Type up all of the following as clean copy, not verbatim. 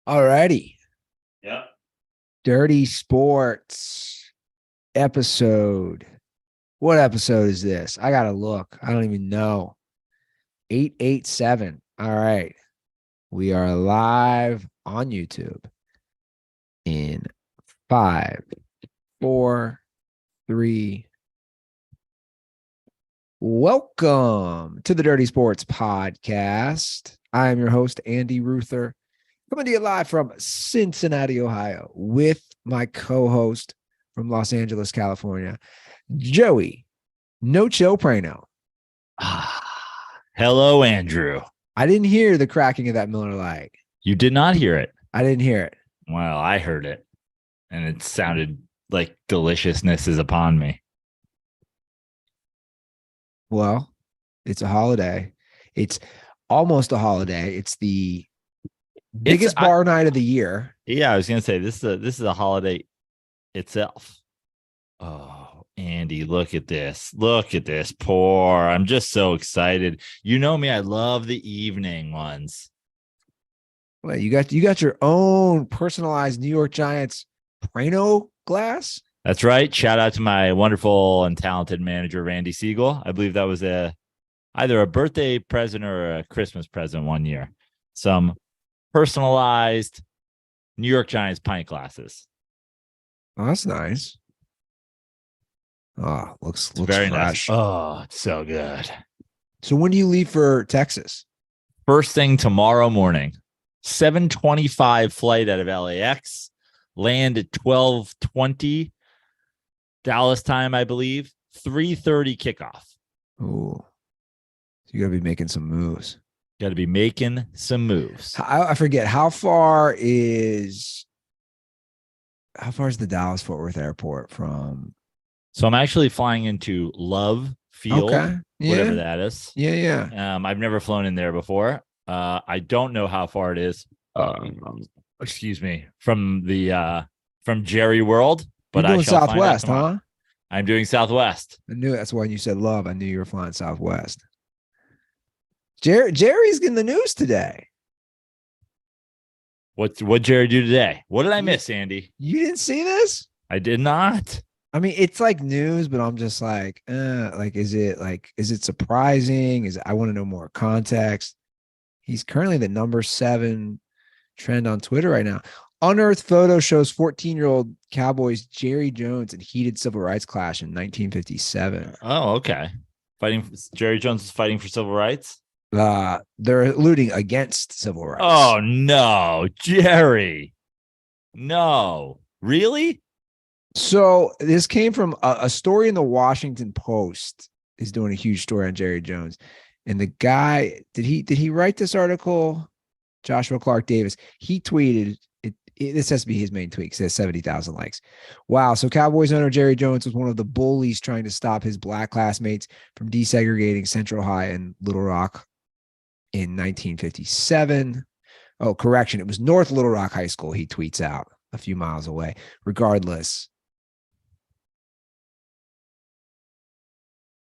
Alrighty. Yep. Dirty Sports episode. What episode is this? I gotta look. I don't even know. 887. All right. We are live on YouTube in five, four, three. Welcome to the Dirty Sports Podcast. I am your host, Andy Ruther, coming to you live from Cincinnati, Ohio, with my co-host from Los Angeles, California, Joey No Chill Praino. Hello, Andrew. I didn't hear the cracking of that Miller Lite. You did not hear it. I didn't hear it. Well, I heard it, and it sounded like deliciousness is upon me. Well, it's a holiday. It's almost a holiday. It's the biggest bar night of the year. Yeah, I was gonna say this is a holiday itself. Oh, Andy, look at this. Look at this. Pour. I'm just so excited. You know me, I love the evening ones. Well, you got your own personalized New York Giants Praino glass. That's right. Shout out to my wonderful and talented manager, Randy Siegel. I believe that was either a birthday present or a Christmas present one year. Some personalized New York Giants pint glasses. Oh, that's nice. Oh, looks very fresh. Nice. Oh, it's so good. So when do you leave for Texas? First thing tomorrow morning. 7:25 flight out of LAX. Land at 12:20 Dallas time, I believe. 3:30 kickoff. Oh, you got to be making some moves. Got to be making some moves. I forget how far is the Dallas Fort Worth airport from? So I'm actually flying into Love Field, whatever that is. Yeah. I've never flown in there before. I don't know how far it is. Excuse me, from Jerry World. But you're doing Southwest, huh? I'm doing Southwest. I knew that's why you said Love. I knew you were flying Southwest. Jerry's in the news today. What Jerry do today? What did I miss, Andy? You didn't see this? I did not. I mean, it's like news, but I'm just like, is it surprising? I want to know more context. He's currently the number 7 trend on Twitter right now. Unearthed photo shows 14-year-old Cowboys Jerry Jones in heated civil rights clash in 1957. Oh, okay. Jerry Jones is fighting for civil rights? They're alluding against civil rights. Oh, no, Jerry. No. Really? So this came from a story in the Washington Post is doing a huge story on Jerry Jones. And the guy, did he write this article? Joshua Clark Davis. He tweeted, this has to be his main tweet. It says 70,000 likes. Wow. So Cowboys owner Jerry Jones was one of the bullies trying to stop his black classmates from desegregating Central High and Little Rock in 1957. Oh, correction. It was North Little Rock High School. He tweets out a few miles away. Regardless.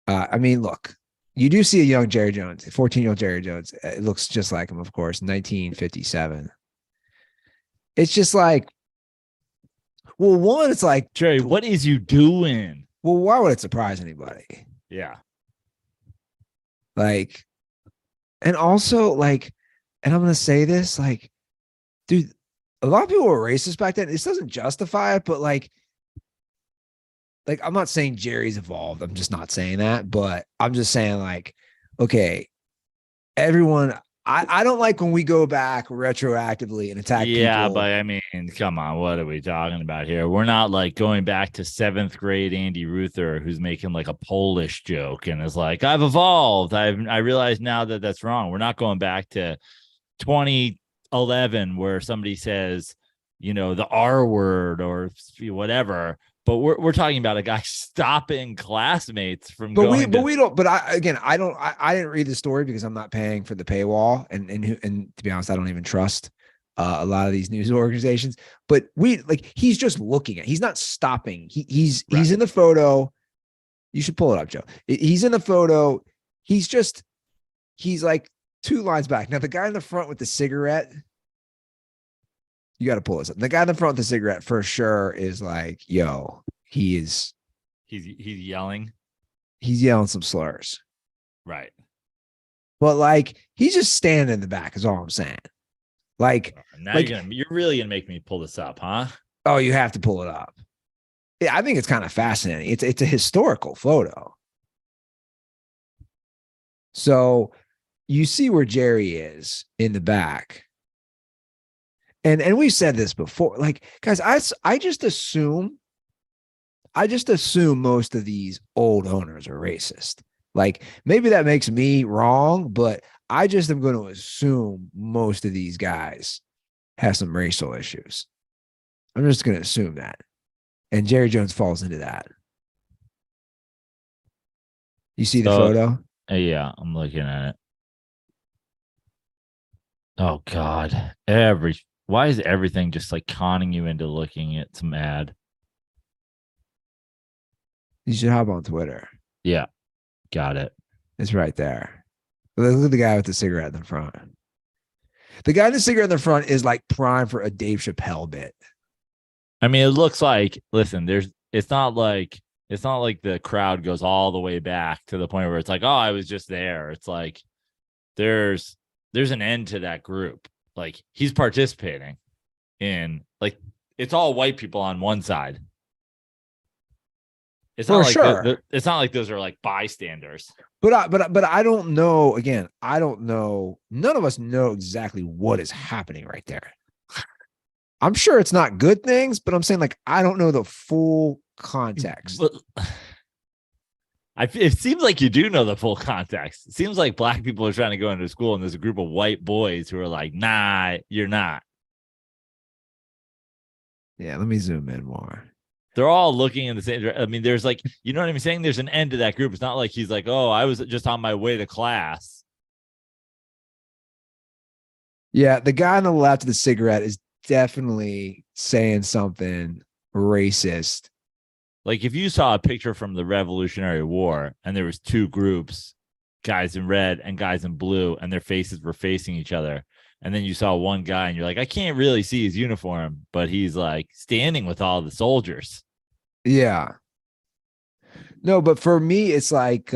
I mean, look, you do see a young Jerry Jones, a 14-year-old Jerry Jones. It looks just like him, of course, 1957. It's just like, well, one, it's like, Jerry, what is you doing? Well, why would it surprise anybody? Yeah. Like, and also, like, and I'm going to say this, like, dude, a lot of people were racist back then. This doesn't justify it, but like, I'm not saying Jerry's evolved. I'm just not saying that, but I'm just saying, like, okay, everyone, I don't like when we go back retroactively and attack people. Yeah, but I mean, come on, what are we talking about here? We're not like going back to 7th grade Andy Ruther, who's making like a Polish joke and is like, I've evolved. I realize now that that's wrong. We're not going back to 2011 where somebody says, the R word or whatever. But we're talking about a guy stopping classmates from going. We don't. But I didn't read the story because I'm not paying for the paywall, and to be honest, I don't even trust a lot of these news organizations. But he's just looking at. He's not stopping. He's in the photo. You should pull it up, Joe. He's in the photo. He's like 2 lines back. Now the guy in the front with the cigarette, You got to pull this up. The guy in the front with the cigarette for sure is like, yo, he's yelling. He's yelling some slurs. Right. But like he's just standing in the back is all I'm saying. Like now like, you're really gonna make me pull this up, huh? Oh, you have to pull it up. Yeah, I think it's kind of fascinating. It's a historical photo. So you see where Jerry is in the back. And we've said this before. Like, guys, I just assume most of these old owners are racist. Like, maybe that makes me wrong, but I just am going to assume most of these guys have some racial issues. I'm just going to assume that. And Jerry Jones falls into that. You see the photo? Yeah, I'm looking at it. Oh God. Why is everything just like conning you into looking at some ad? You should hop on Twitter. Yeah. Got it. It's right there. Look at the guy with the cigarette in the front. The guy with the cigarette in the front is like prime for a Dave Chappelle bit. I mean, it looks like, listen, it's not like the crowd goes all the way back to the point where it's like, oh, I was just there. It's like there's an end to that group. Like he's participating in, like, it's all white people on one side. It's not like sure. It's not like those are like bystanders. But I don't know. Again, I don't know. None of us know exactly what is happening right there. I'm sure it's not good things, but I'm saying like I don't know the full context. It seems like you do know the full context. It seems like black people are trying to go into school, and there's a group of white boys who are like, "Nah, you're not." Yeah, let me zoom in more. They're all looking in the same. I mean, there's like, you know what I'm saying? There's an end to that group. It's not like he's like, "Oh, I was just on my way to class." Yeah, the guy on the left of the cigarette is definitely saying something racist. Like if you saw a picture from the Revolutionary War and there was two groups, guys in red and guys in blue, and their faces were facing each other, and then you saw one guy and you're like, I can't really see his uniform, but he's like standing with all the soldiers. Yeah. No, but for me, it's like,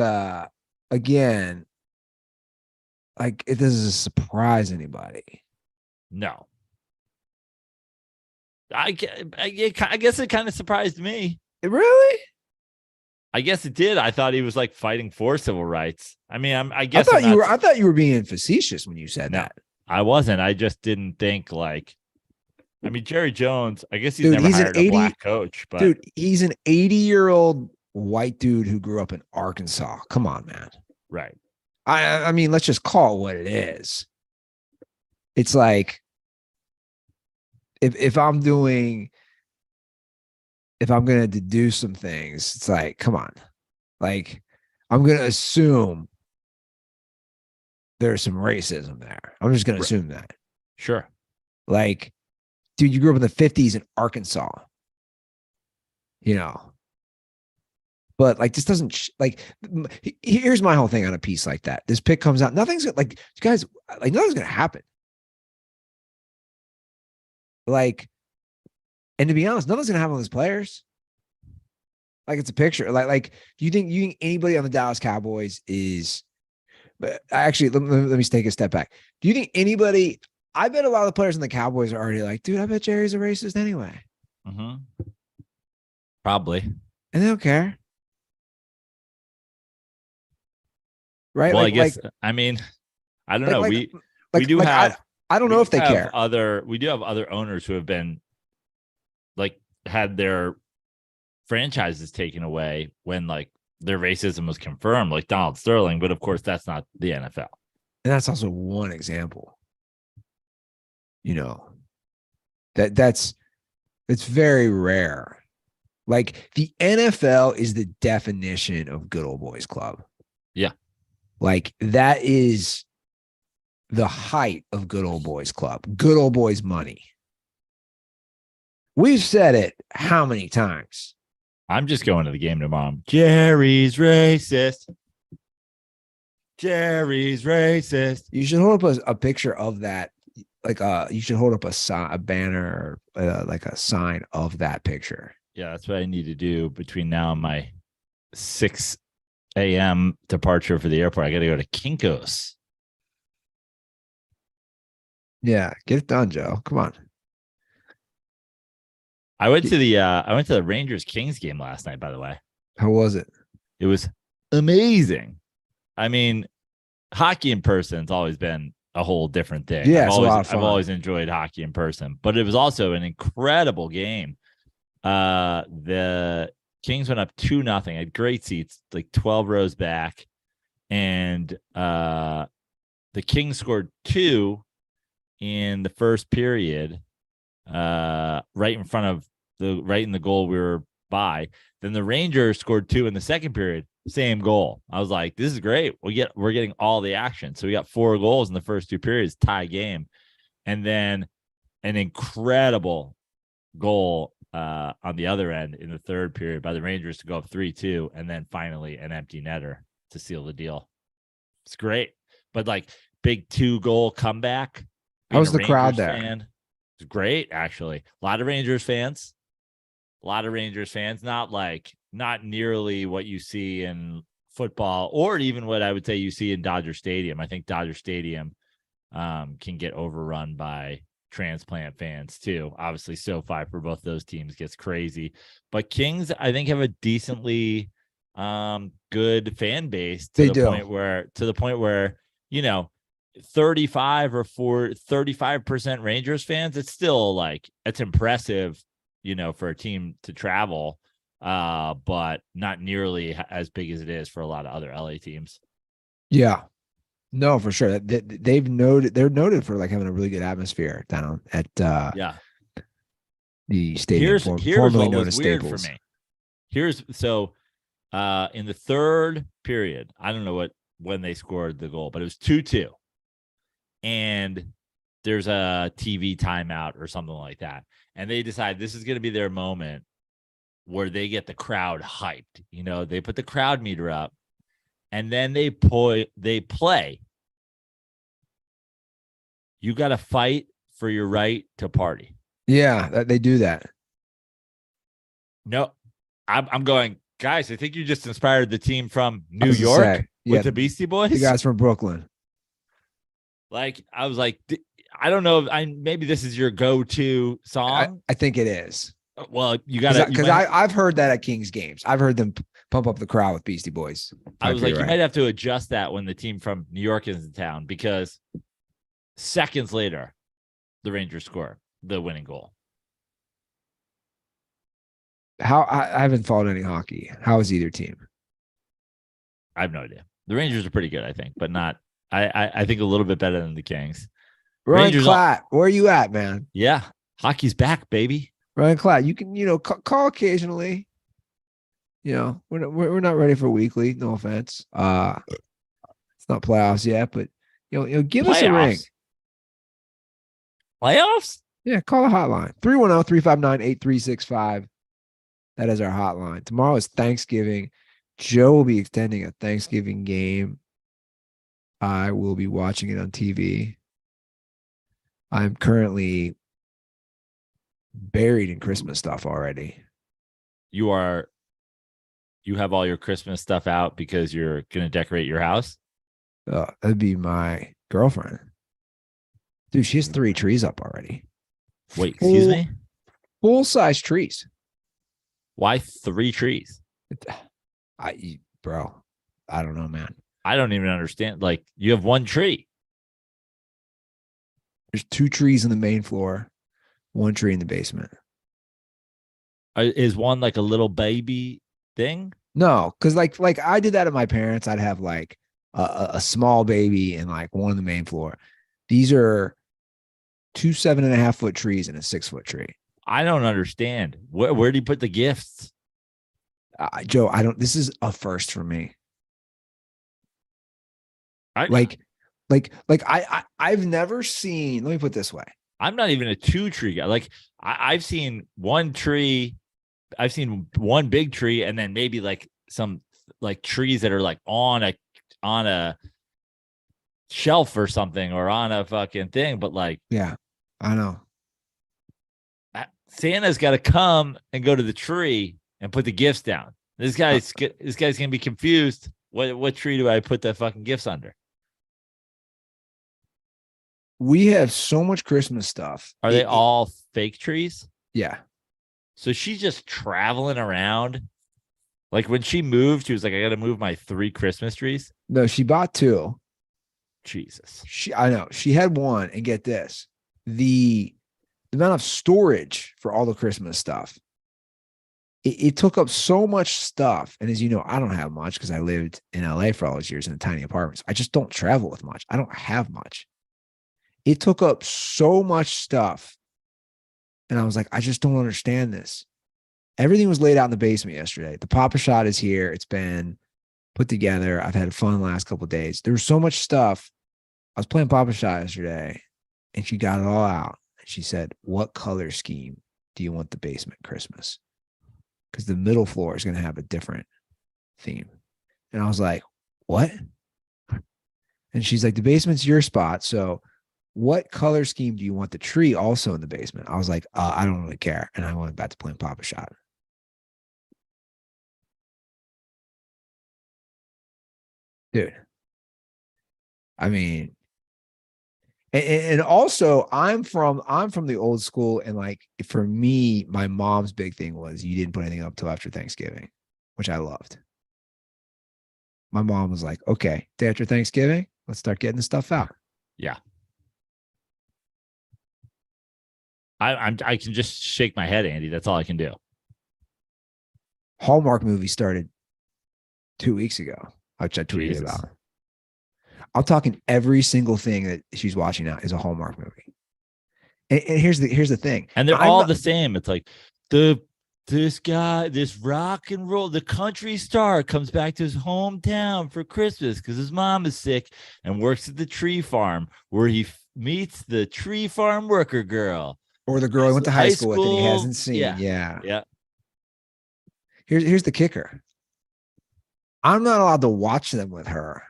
again, like it doesn't surprise anybody. No. I guess it kind of surprised me. Really? I guess it did. I thought he was like fighting for civil rights. I mean, I thought you were being facetious when you said that. I wasn't. I just didn't think like. I mean, Jerry Jones. I guess he's never hired a black coach, but dude, he's an 80-year-old white dude who grew up in Arkansas. Come on, man. Right. I mean, let's just call it what it is. It's like if I'm going to deduce some things, it's like, come on. Like, I'm going to assume there's some racism there. I'm just going to assume that. Sure. Like, dude, you grew up in the 50s in Arkansas. You know. But like, this doesn't here's my whole thing on a piece like that. This pick comes out. Nothing's like, guys, like nothing's going to happen. Like, and to be honest, nothing's going to happen with his players. Like, it's a picture. Like, do you think anybody on the Dallas Cowboys is, but actually, let me take a step back. Do you think anybody, I bet a lot of the players in the Cowboys are already like, dude, I bet Jerry's a racist anyway. Mm-hmm. Probably. And they don't care. Right? Well, I guess, I mean, I don't know. We do have, I don't know if they care. We do have other owners who have been like had their franchises taken away when like their racism was confirmed, like Donald Sterling. But of course, that's not the NFL. And that's also one example. You know, it's very rare. Like the NFL is the definition of good old boys club. Yeah. Like that is the height of good old boys club, good old boys money. We've said it how many times? I'm just going to the game tomorrow. Jerry's racist. Jerry's racist. You should hold up a picture of that you should hold up a banner, like a sign of that picture. Yeah, that's what I need to do between now and my 6 a.m. departure for the airport. I got to go to Kinko's. Yeah, get it done, Joe. Come on. I went to the Rangers Kings game last night, by the way. How was it? It was amazing. I mean, hockey in person's always been a whole different thing. Yeah, it's a lot of fun. I've always enjoyed hockey in person, but it was also an incredible game. The Kings went up 2-0, had great seats, like 12 rows back, and the Kings scored 2 in the first period, right in the goal we were by. Then the Rangers scored 2 in the second period, same goal. I was like, this is great. We're getting all the action. So we got 4 goals in the first 2 periods, tie game. And then an incredible goal on the other end in the third period by the Rangers to go up 3-2, and then finally an empty netter to seal the deal. It's great. But like big 2-goal comeback. How was the crowd there? It's great, actually. A lot of Rangers fans. Not nearly what you see in football, or even what I would say you see in Dodger Stadium. I think Dodger Stadium can get overrun by transplant fans too. Obviously, SoFi for both those teams gets crazy, but Kings, I think, have a decently good fan base to the point where 35% Rangers fans. It's still like, it's impressive, for a team to travel, but not nearly as big as it is for a lot of other LA teams. Yeah, no, for sure. They're noted for like having a really good atmosphere down at the stadium. Here's what was weird for me. In the third period, I don't know when they scored the goal, but it was 2-2, and there's a TV timeout or something like that, and they decide this is going to be their moment where they get the crowd hyped. They put the crowd meter up, and then they play. You got to fight for your right to party. Yeah, they do that. No, I'm going, guys. I think you just inspired the team from New York with the Beastie Boys. The guys from Brooklyn. Like, I was like, I don't know. Maybe this is your go-to song. I think it is. Well, you got to, because I've heard that at Kings games. I've heard them pump up the crowd with Beastie Boys. I was like, you might have to adjust that when the team from New York is in town, because seconds later, the Rangers score the winning goal. I haven't followed any hockey. How is either team? I have no idea. The Rangers are pretty good, I think, but not. I think a little bit better than the Kings. Ryan Klatt, where are you at, man? Yeah, hockey's back, baby. Ryan Klatt, you can call occasionally. We're not ready for weekly. No offense. It's not playoffs yet, but give us a ring. Playoffs? Yeah, call the hotline 310-359-8365. That is our hotline. Tomorrow is Thanksgiving. Joe will be extending a Thanksgiving game. I will be watching it on TV. I'm currently buried in Christmas stuff already. You have all your Christmas stuff out because you're going to decorate your house? That'd be my girlfriend. Dude, she has 3 trees up already. Wait, excuse me? Full-size trees. Why 3 trees? Bro, I don't know, man. I don't even understand. Like, you have 1 tree. There's 2 trees in the main floor, 1 tree in the basement. Is one like a little baby thing? No, because like I did that at my parents. I'd have like a small baby and like one on the main floor. These are 2 7.5-foot trees and a 6-foot tree. I don't understand. Where do you put the gifts? Joe, this is a first for me. I've never seen, let me put it this way. I'm not even a 2 tree guy. Like, I've seen 1 tree. I've seen 1 big tree, and then maybe like some like trees that are like on a shelf or something or on a fucking thing, but like, Yeah, I know. Santa's got to come and go to the tree and put the gifts down. This guy's gonna be confused. What tree do I put the fucking gifts under? We have so much Christmas stuff. Are they all fake trees? Yeah. So she's just traveling around. Like when she moved, she was like, I got to move my 3 Christmas trees. No, she bought 2. Jesus. I know. She had 1, and get this. The amount of storage for all the Christmas stuff. It took up so much stuff. And as you know, I don't have much because I lived in LA for all those years in tiny apartments. I just don't travel with much. I don't have much. It took up so much stuff. And I was like, I just don't understand this. Everything was laid out in the basement yesterday. The Papa Shot is here. It's been put together. I've had fun the last couple of days. There was so much stuff. I was playing Papa Shot yesterday, and she got it all out. And she said, what color scheme do you want the basement Christmas? Because the middle floor is going to have a different theme. And I was like, what? And she's like, the basement's your spot. So what color scheme do you want the tree also in the basement? I was like, I don't really care. And I went back to playing Papa Shot. Dude. I mean, and also I'm from the old school. And like, for me, my mom's big thing was you didn't put anything up till after Thanksgiving, which I loved. My mom was like, okay, day after Thanksgiving, let's start getting the stuff out. Yeah. I can just shake my head, Andy. That's all I can do. Hallmark movie started 2 weeks ago, which I tweeted about. I'm talking every single thing that she's watching now is a Hallmark movie. And here's the thing. And they're all the same. It's like this guy, this rock and roll, the country star comes back to his hometown for Christmas because his mom is sick and works at the tree farm where he meets the tree farm worker girl. Or the girl he went to high school with and he hasn't seen. Yeah. Here's the kicker. I'm not allowed to watch them with her.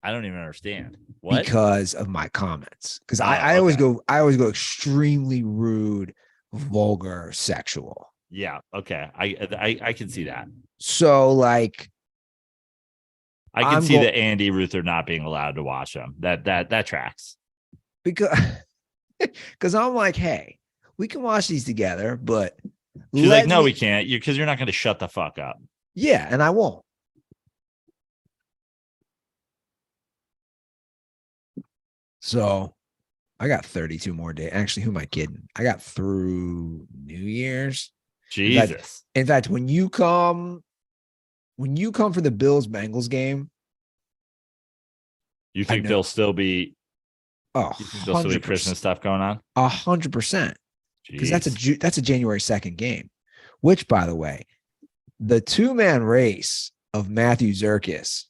I don't even understand. What? Because of my comments. Because I always go extremely rude, vulgar, sexual. Yeah. Okay. I can see that. So like I can see that Andy Ruther not being allowed to watch them. That tracks. Because I'm like, hey, we can watch these together, but she's like, no, we can't. Because you're not going to shut the fuck up. Yeah, and I won't. So I got 32 more days. Actually, who am I kidding? I got through New Year's. Jesus. In fact, when you come for the Bills-Bengals game, you think there'll still be there'll still be 100%. Christmas stuff going on? 100%. Because that's a January 2nd game. Which, by the way, the 2-man race of Matthew Zerkis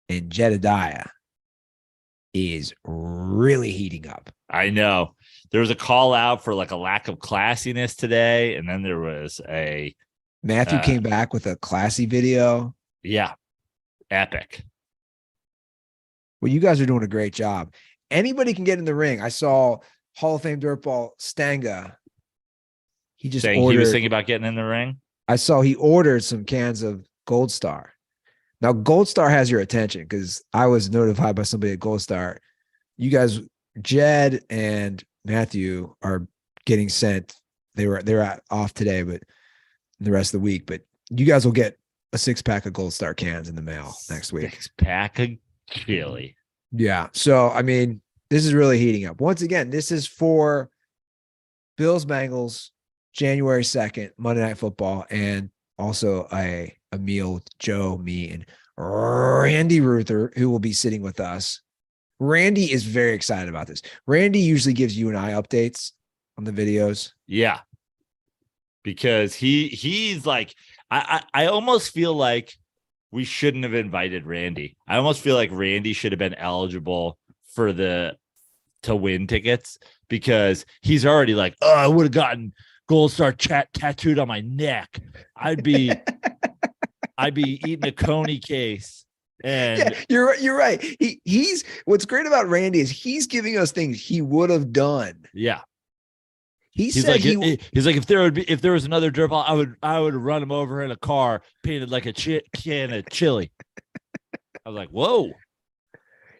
and Jedediah is really heating up. I know. There was a call out for like a lack of classiness today, and then there was a Matthew came back with a classy video. Yeah. Epic. Well, you guys are doing a great job. Anybody can get in the ring. I saw Hall of Fame dirtball Stanga. He was thinking about getting in the ring. I saw he ordered some cans of Gold Star. Now, Gold Star has your attention because I was notified by somebody at Gold Star. You guys, Jed and Matthew, are getting sent. They're off today, but the rest of the week. But you guys will get a 6-pack of Gold Star cans in the mail next week. 6-pack of chili. Yeah. So, I mean, this is really heating up. Once again, this is for Bills-Bengals, January 2nd, Monday Night Football, and also a meal with Joe, me, and Randy Ruther, who will be sitting with us. Randy is very excited about this. Randy usually gives you and I updates on the videos. Yeah. Because he's like, I almost feel like we shouldn't have invited Randy. I almost feel like Randy should have been eligible to win tickets because he's already like, oh, I would have gotten Gold Star tattooed on my neck. I'd be eating a Coney case And Yeah, you're right. He's what's great about Randy is he's giving us things he would have done. yeah, He he's said like, he he's like, if there was another dirt ball, I would run him over in a car painted like a can of chili. I was like, whoa.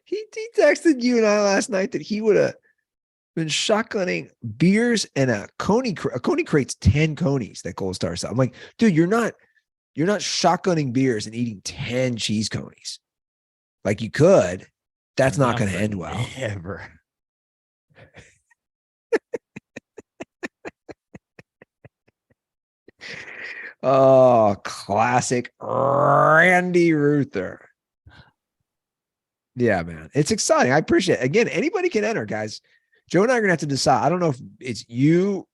he texted you and I last night that he would have been shotgunning beers and a coney. A coney crate's 10 conies that Gold Star sell. I'm like, dude, you're not shotgunning beers and eating 10 cheese conies. Like you could. That's not going to end well. Ever. Oh, classic Randy Ruther. Yeah, man. It's exciting. I appreciate it. Again, anybody can enter, guys. Joe and I are gonna have to decide. I don't know if it's you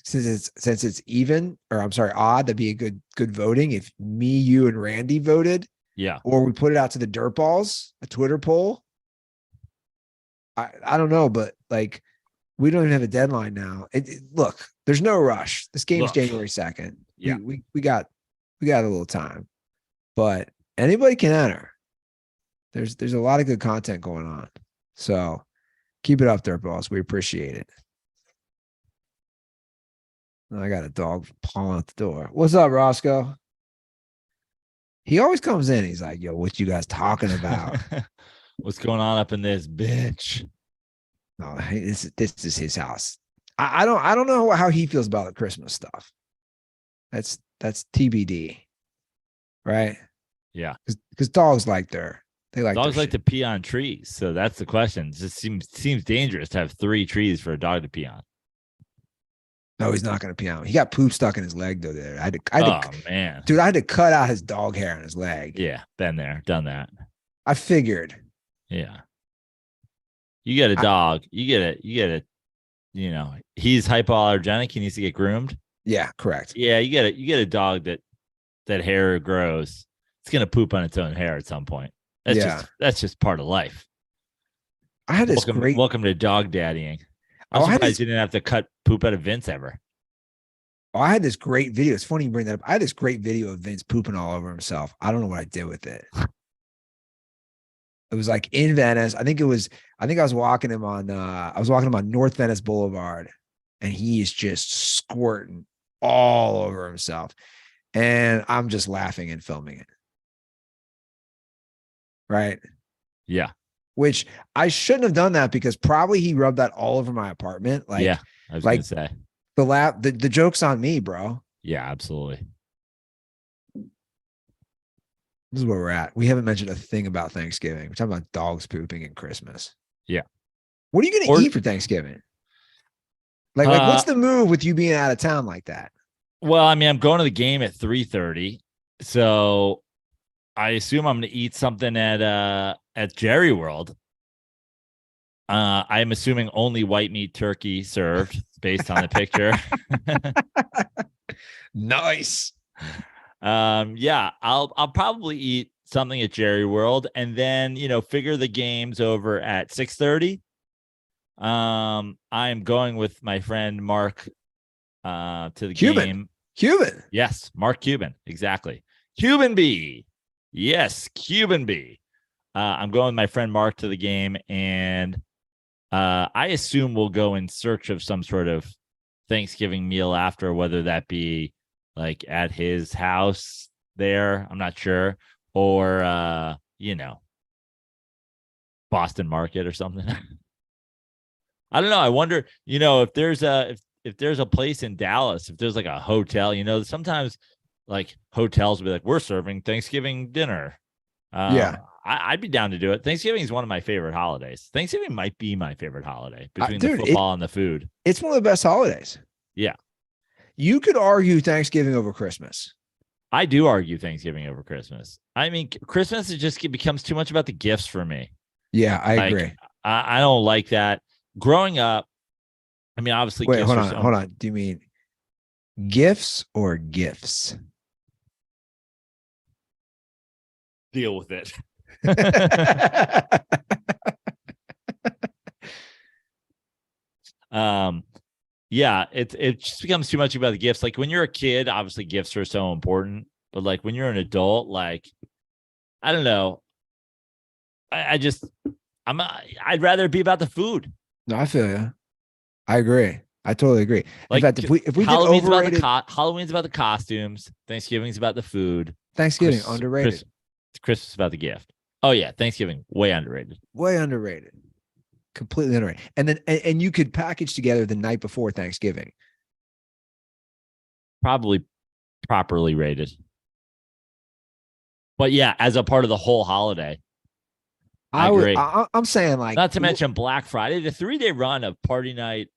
since it's even, or I'm sorry, odd, that'd be a good voting. If me, you, and Randy voted, Yeah. or we put it out to the dirtballs, a Twitter poll. I don't know, but like we don't even have a deadline now. Look, there's no rush. This game's January 2nd. Yeah. We got a little time, but anybody can enter. There's a lot of good content going on. So keep it up there, boss. We appreciate it. I got a dog pawing at the door. What's up, Roscoe? He always comes in. He's like, yo, what you guys talking about? What's going on up in this bitch? No, this is his house. I don't know how he feels about the Christmas stuff. That's TBD. Right? Yeah. Because dogs like dogs like to pee on trees. So that's the question. It just seems dangerous to have 3 trees for a dog to pee on. No, he's not going to pee on. He got poop stuck in his leg though. There, man, dude, I had to cut out his dog hair on his leg. Yeah, been there, done that. I figured. Yeah, you get a dog. You get it. You know, he's hypoallergenic. He needs to get groomed. Yeah, correct. Yeah, you get a dog that hair grows. It's gonna poop on its own hair at some point. That's just part of life. I had this welcome to dog daddying. I'm surprised you didn't have to cut poop out of Vince ever. Oh, I had this great video. It's funny you bring that up. I had this great video of Vince pooping all over himself. I don't know what I did with it. It was like in Venice. I think I was walking him on North Venice Boulevard, and he is just squirting all over himself. And I'm just laughing and filming it. Right? Yeah. Which I shouldn't have done that because probably he rubbed that all over my apartment. Like, yeah, I was gonna say the joke's on me, bro. Yeah, absolutely. This is where we're at. We haven't mentioned a thing about Thanksgiving. We're talking about dogs pooping and Christmas. Yeah. What are you going to eat for Thanksgiving? Like what's the move with you being out of town like that? Well, I mean, I'm going to the game at 3:30, so I assume I'm going to eat something at Jerry World. I'm assuming only white meat turkey served based on the picture. Nice. Yeah, I'll probably eat something at Jerry World and then, figure the games over at 6:30. I'm going with my friend Mark to the game. Cuban. Yes, Mark Cuban. Exactly. Cuban B. Yes, Cuban B. I'm going with my friend Mark to the game, and I assume we'll go in search of some sort of Thanksgiving meal after, whether that be like at his house there, I'm not sure, or Boston Market or something. I don't know. I wonder, if there's a place in Dallas, if there's like a hotel, sometimes like hotels will be like, we're serving Thanksgiving dinner. Yeah. I'd be down to do it. Thanksgiving is one of my favorite holidays. Thanksgiving might be my favorite holiday between the football and the food. It's one of the best holidays. Yeah. You could argue Thanksgiving over Christmas. I do argue Thanksgiving over Christmas. I mean, Christmas becomes too much about the gifts for me. Yeah, I agree. I don't like that. Growing up, I mean, obviously. Wait, hold on. Do you mean gifts or gifts? Deal with it. Yeah, it just becomes too much about the gifts. Like when you're a kid, obviously gifts are so important, but like when you're an adult, like I don't know, I'd rather be about the food. No, I feel you. I agree. I totally agree. In Like fact, if we did Halloween's overrated Halloween's about the costumes. Thanksgiving's about the food. Thanksgiving, underrated. Christmas is about the gift. Oh yeah, Thanksgiving way underrated. Way underrated. Completely underrated. And then and you could package together the night before Thanksgiving. Probably properly rated. But yeah, as a part of the whole holiday. I agree. I'm saying, like, not to mention Black Friday, the 3-day run of party night,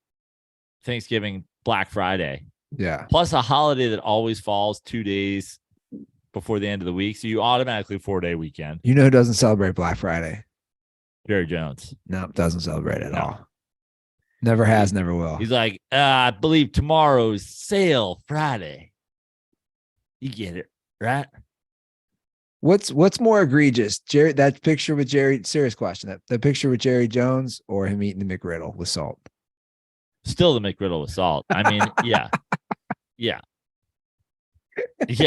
Thanksgiving, Black Friday. Yeah. Plus a holiday that always falls 2 days before the end of the week. So you automatically 4-day weekend. You know who doesn't celebrate Black Friday? Jerry Jones. No, doesn't celebrate at all. Never has, never will. He's like, I believe tomorrow's sale Friday. You get it, right? What's more egregious, Jerry? That picture with Jerry. Serious question. That picture with Jerry Jones, or him eating the McGriddle with salt? Still the McGriddle with salt. I mean, yeah,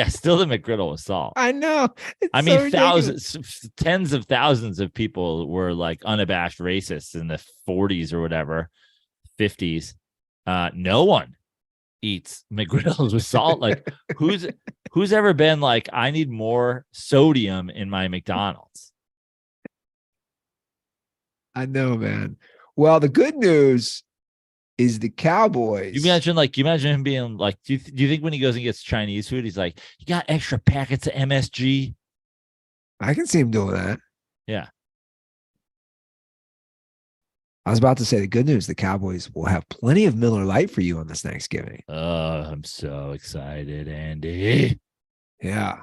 still the McGriddle with salt. I know. I mean, thousands, tens of thousands of people were like unabashed racists in the 40s or whatever, 50s. No one eats McGriddles with salt. Like, who's ever been like, I need more sodium in my McDonald's? I know, man. Well, the good news is the Cowboys. You imagine him being like, do you think when he goes and gets Chinese food, he's like, you got extra packets of MSG? I can see him doing that. Yeah. I was about to say the good news, the Cowboys will have plenty of Miller Lite for you on this Thanksgiving. Oh, I'm so excited, Andy. Yeah.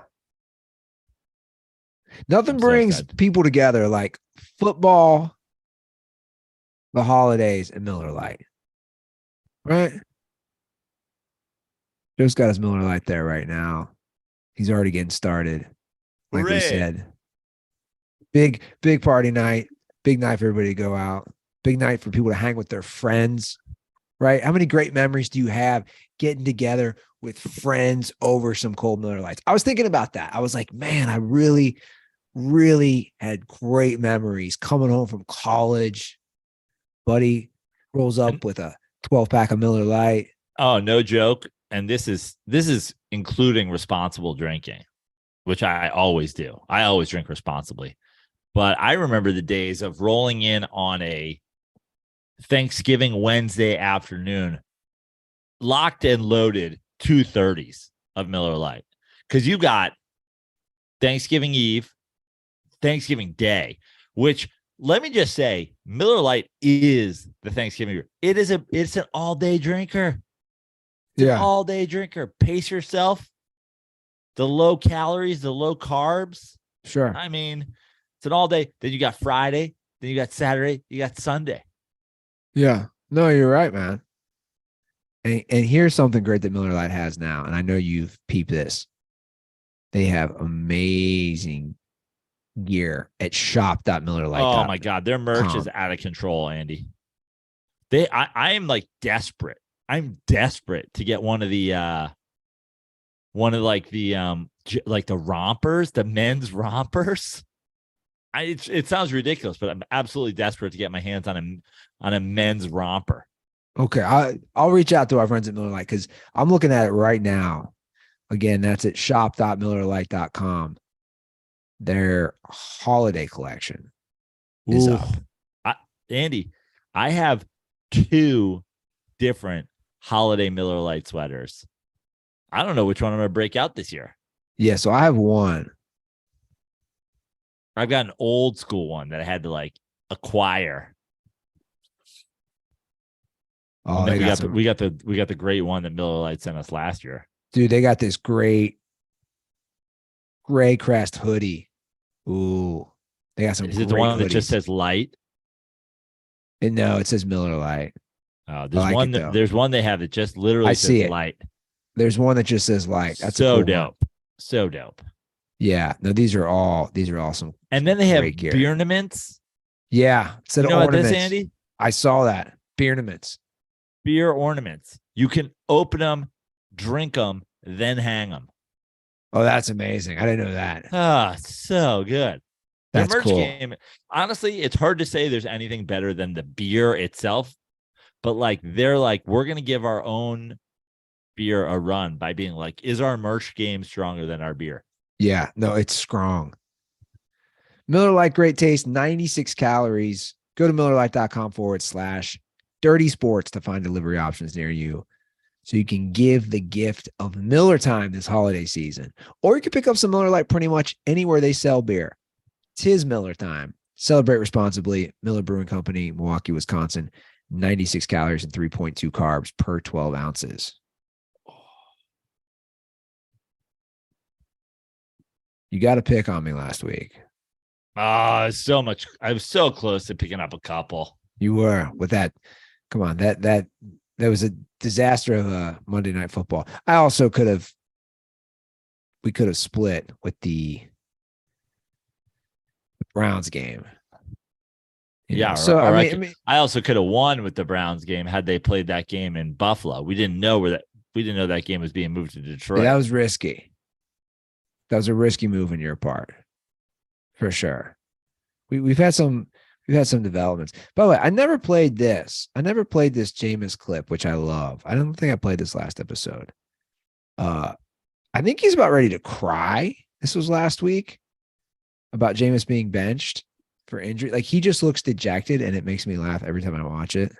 Nothing brings people together like football, the holidays, and Miller Lite. Right? Joe's got his Miller Lite there right now. He's already getting started. Like we said. Big party night. Big night for everybody to go out. Big night for people to hang with their friends, right? How many great memories do you have getting together with friends over some cold Miller Lights? I was thinking about that. I was like, man, I really, really had great memories coming home from college. Buddy rolls up with a 12-pack of Miller Lite. Oh, no joke. And this is including responsible drinking, which I always do. I always drink responsibly. But I remember the days of rolling in on a Thanksgiving Wednesday afternoon, locked and loaded 230s of Miller Lite. Because you got Thanksgiving Eve, Thanksgiving Day, which, let me just say, Miller Lite is the Thanksgiving beer. It's an all-day drinker. It's an all-day drinker. Pace yourself. The low calories, the low carbs. Sure. I mean, it's an all-day. Then you got Friday. Then you got Saturday. You got Sunday. Yeah. No, you're right, man. And here's something great that Miller Lite has now, and I know you've peeped this. They have amazing gear at shop.millerlite.com. Oh my God, their merch is out of control, Andy. I am like desperate. I'm desperate to get one of the rompers, the men's rompers. It sounds ridiculous, but I'm absolutely desperate to get my hands on a men's romper. Okay, I'll reach out to our friends at Miller Lite because I'm looking at it right now. Again, that's at shop.millerlite.com. Their holiday collection is up. Andy, I have 2 different holiday Miller Lite sweaters. I don't know which one I'm going to break out this year. Yeah, so I have one. I've got an old school one that I had to like acquire. Oh, we got the great one that Miller Lite sent us last year. Dude, they got this great gray crest hoodie. Ooh, they got some. Is it the one that just says light? No, it says Miller Lite. Oh, there's one they have that just literally says light. There's one that just says light. That's so cool dope. One. So dope. Yeah. No, these are awesome. And then they have beer-naments. Yeah. Instead of ornaments. This, Andy? I saw that. Beer-naments. Beer ornaments. You can open them, drink them, then hang them. Oh, that's amazing. I didn't know that. Ah, so good. Their That's merch cool. game, honestly, it's hard to say there's anything better than the beer itself. But like they're like, we're gonna give our own beer a run by being like, is our merch game stronger than our beer? Yeah, no, it's strong. Miller Lite, great taste, 96 calories. Go to MillerLite.com/dirty sports to find delivery options near you, so you can give the gift of Miller time this holiday season. Or you can pick up some Miller Lite pretty much anywhere they sell beer. 'Tis Miller time. Celebrate responsibly. Miller Brewing Company, Milwaukee, Wisconsin. 96 calories and 3.2 carbs per 12 ounces. You got to pick on me last week. So much. I was so close to picking up a couple. You were with that. Come on, that was a disaster of Monday Night Football. I also could have. We could have split with the Browns game. So I also could have won with the Browns game had they played that game in Buffalo. We didn't know that game was being moved to Detroit. Yeah, that was risky. That was a risky move on your part, for sure. We've had some developments. By the way, I never played this. I never played this Jameis clip, which I love. I don't think I played this last episode. I think he's about ready to cry. This was last week about Jameis being benched for injury. Like, he just looks dejected, and it makes me laugh every time I watch it.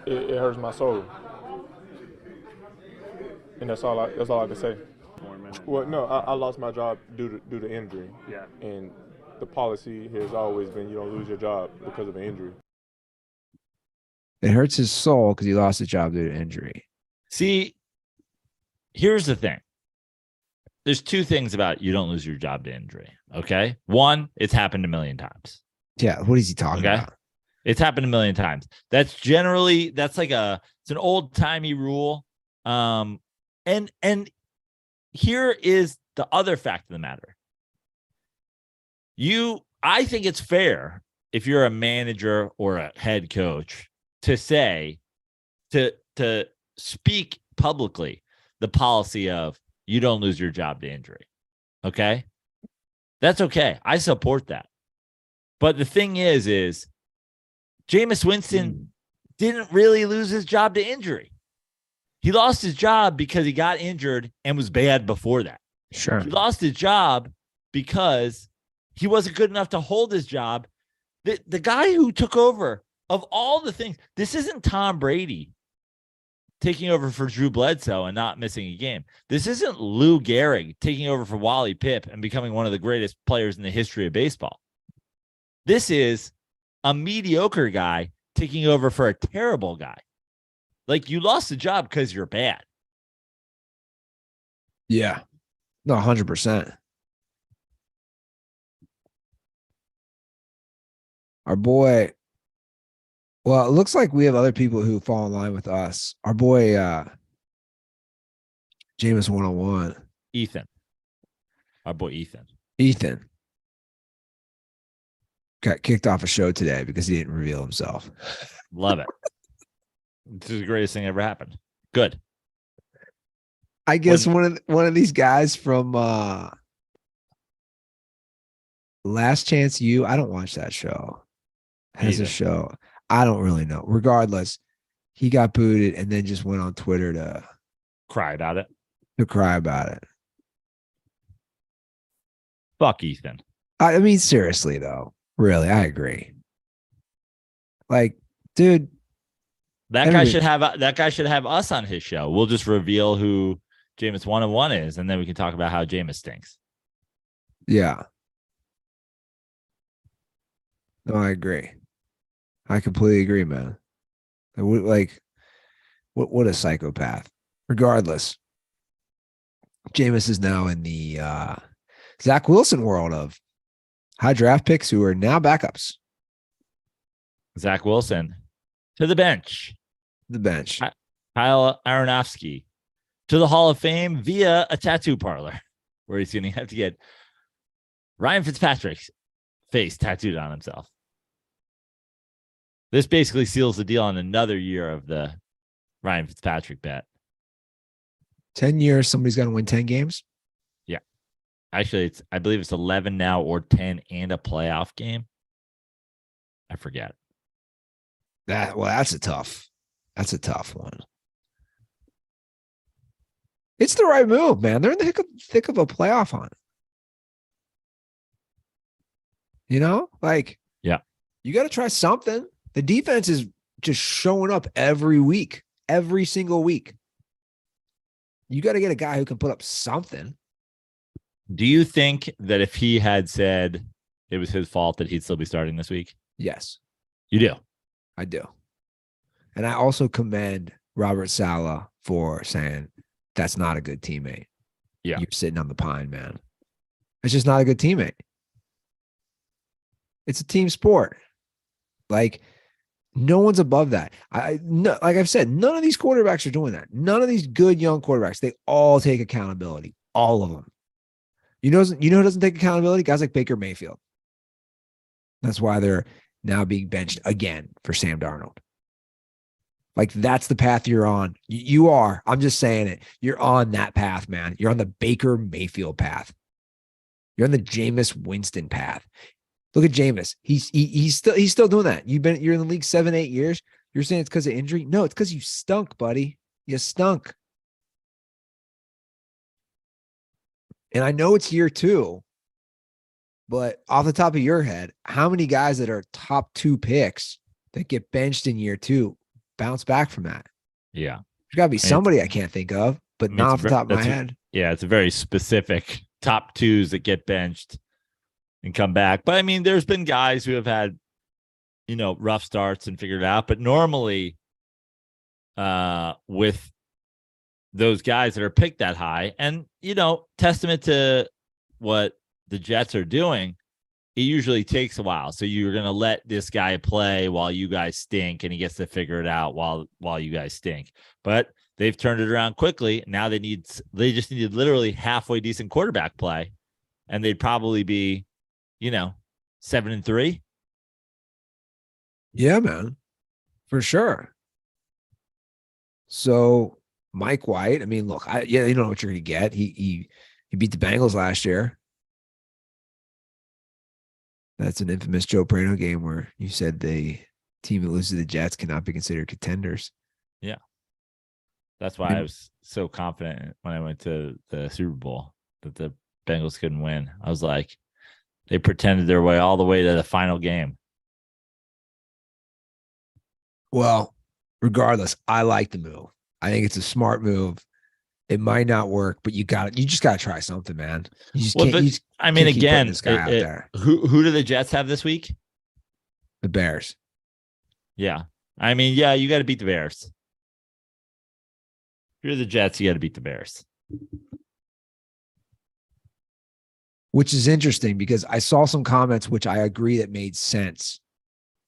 It hurts my soul, and that's all I can say. Well, no, I lost my job due to injury. Yeah. And the policy has always been you don't lose your job because of an injury. It hurts his soul because he lost his job due to injury. See, here's the thing. There's two things about you don't lose your job to injury. Okay. One, it's happened a million times. Yeah. What is he talking about? It's happened a million times. That's like it's an old timey rule. And here is the other fact of the matter. I think it's fair if you're a manager or a head coach to say, to speak publicly the policy of you don't lose your job to injury. Okay. That's okay. I support that. But the thing is Jameis Winston didn't really lose his job to injury. He lost his job because he got injured and was bad before that. Sure. He lost his job because he wasn't good enough to hold his job. The guy who took over, of all the things, this isn't Tom Brady taking over for Drew Bledsoe and not missing a game. This isn't Lou Gehrig taking over for Wally Pipp and becoming one of the greatest players in the history of baseball. This is a mediocre guy taking over for a terrible guy. Like, you lost the job because you're bad. Yeah. No, 100%. Our boy, well, it looks like we have other people who fall in line with us. Our boy, Jameis 101. Ethan. Our boy Ethan. Ethan got kicked off a show today because he didn't reveal himself. Love it. This is the greatest thing ever happened. Good. I guess one of these guys from Last Chance U, I don't watch that show. Has a show. I don't really know. Regardless, he got booted and then just went on Twitter to cry about it. Fuck Ethan. I mean, seriously though. Really, I agree. Like, dude, that guy should have us on his show. We'll just reveal who Jameis 101 is, and then we can talk about how Jameis stinks. Yeah. No, I agree. I completely agree, man. Like, what a psychopath. Regardless, Jameis is now in the Zach Wilson world of high draft picks who are now backups. Zach Wilson to the bench. Kyle Aronofsky to the Hall of Fame via a tattoo parlor, where he's going to have to get Ryan Fitzpatrick's face tattooed on himself. This basically seals the deal on another year of the Ryan Fitzpatrick bet. 10 years, somebody's got to win 10 games? Yeah. Actually, I believe it's 11 now or 10 and a playoff game. I forget. That's a tough one. It's the right move, man. They're in the thick of a playoff hunt. You know, like, yeah, you got to try something. The defense is just showing up every week, every single week. You got to get a guy who can put up something. Do you think that if he had said it was his fault that he'd still be starting this week? Yes. You do? I do. And I also commend Robert Saleh for saying that's not a good teammate. Yeah. You're sitting on the pine, man. It's just not a good teammate. It's a team sport. Like, no one's above that. Like I've said, none of these quarterbacks are doing that. None of these good young quarterbacks. They all take accountability. All of them. You know who doesn't take accountability? Guys like Baker Mayfield. That's why they're now being benched again for Sam Darnold. Like, that's the path you're on. You are. I'm just saying it. You're on that path, man. You're on the Baker Mayfield path. You're on the Jameis Winston path. Look at Jameis. He's still doing that. You're in the league 7-8 years. You're saying it's because of injury? No, it's because you stunk, buddy. You stunk. And I know it's year 2, but off the top of your head, how many guys that are top 2 picks that get benched in year 2 bounce back from that? Yeah. There's got to be somebody I can't think of, but not off the top of my head. Yeah, it's a very specific top 2s that get benched and come back. But I mean, there's been guys who have had, rough starts and figured it out. But normally, with those guys that are picked that high, and testament to what the Jets are doing, it usually takes a while. So you're going to let this guy play while you guys stink, and he gets to figure it out while you guys stink. But they've turned it around quickly. Now they just needed literally halfway decent quarterback play, and they'd probably be 7-3. Yeah, man, for sure. So Mike White, I mean, look, you know what you're going to get. He beat the Bengals last year. That's an infamous Joe Praino game where you said the team that loses to the Jets cannot be considered contenders. Yeah. That's why I was so confident when I went to the Super Bowl that the Bengals couldn't win. I was like, they pretended their way all the way to the final game. Well, regardless, I like the move. I think it's a smart move. It might not work, but you just got to try something, man. You just can't. Again, this guy out there. Who do the Jets have this week? The Bears. Yeah. I mean, yeah, you got to beat the Bears. If you're the Jets, you got to beat the Bears. Which is interesting because I saw some comments, which I agree that made sense,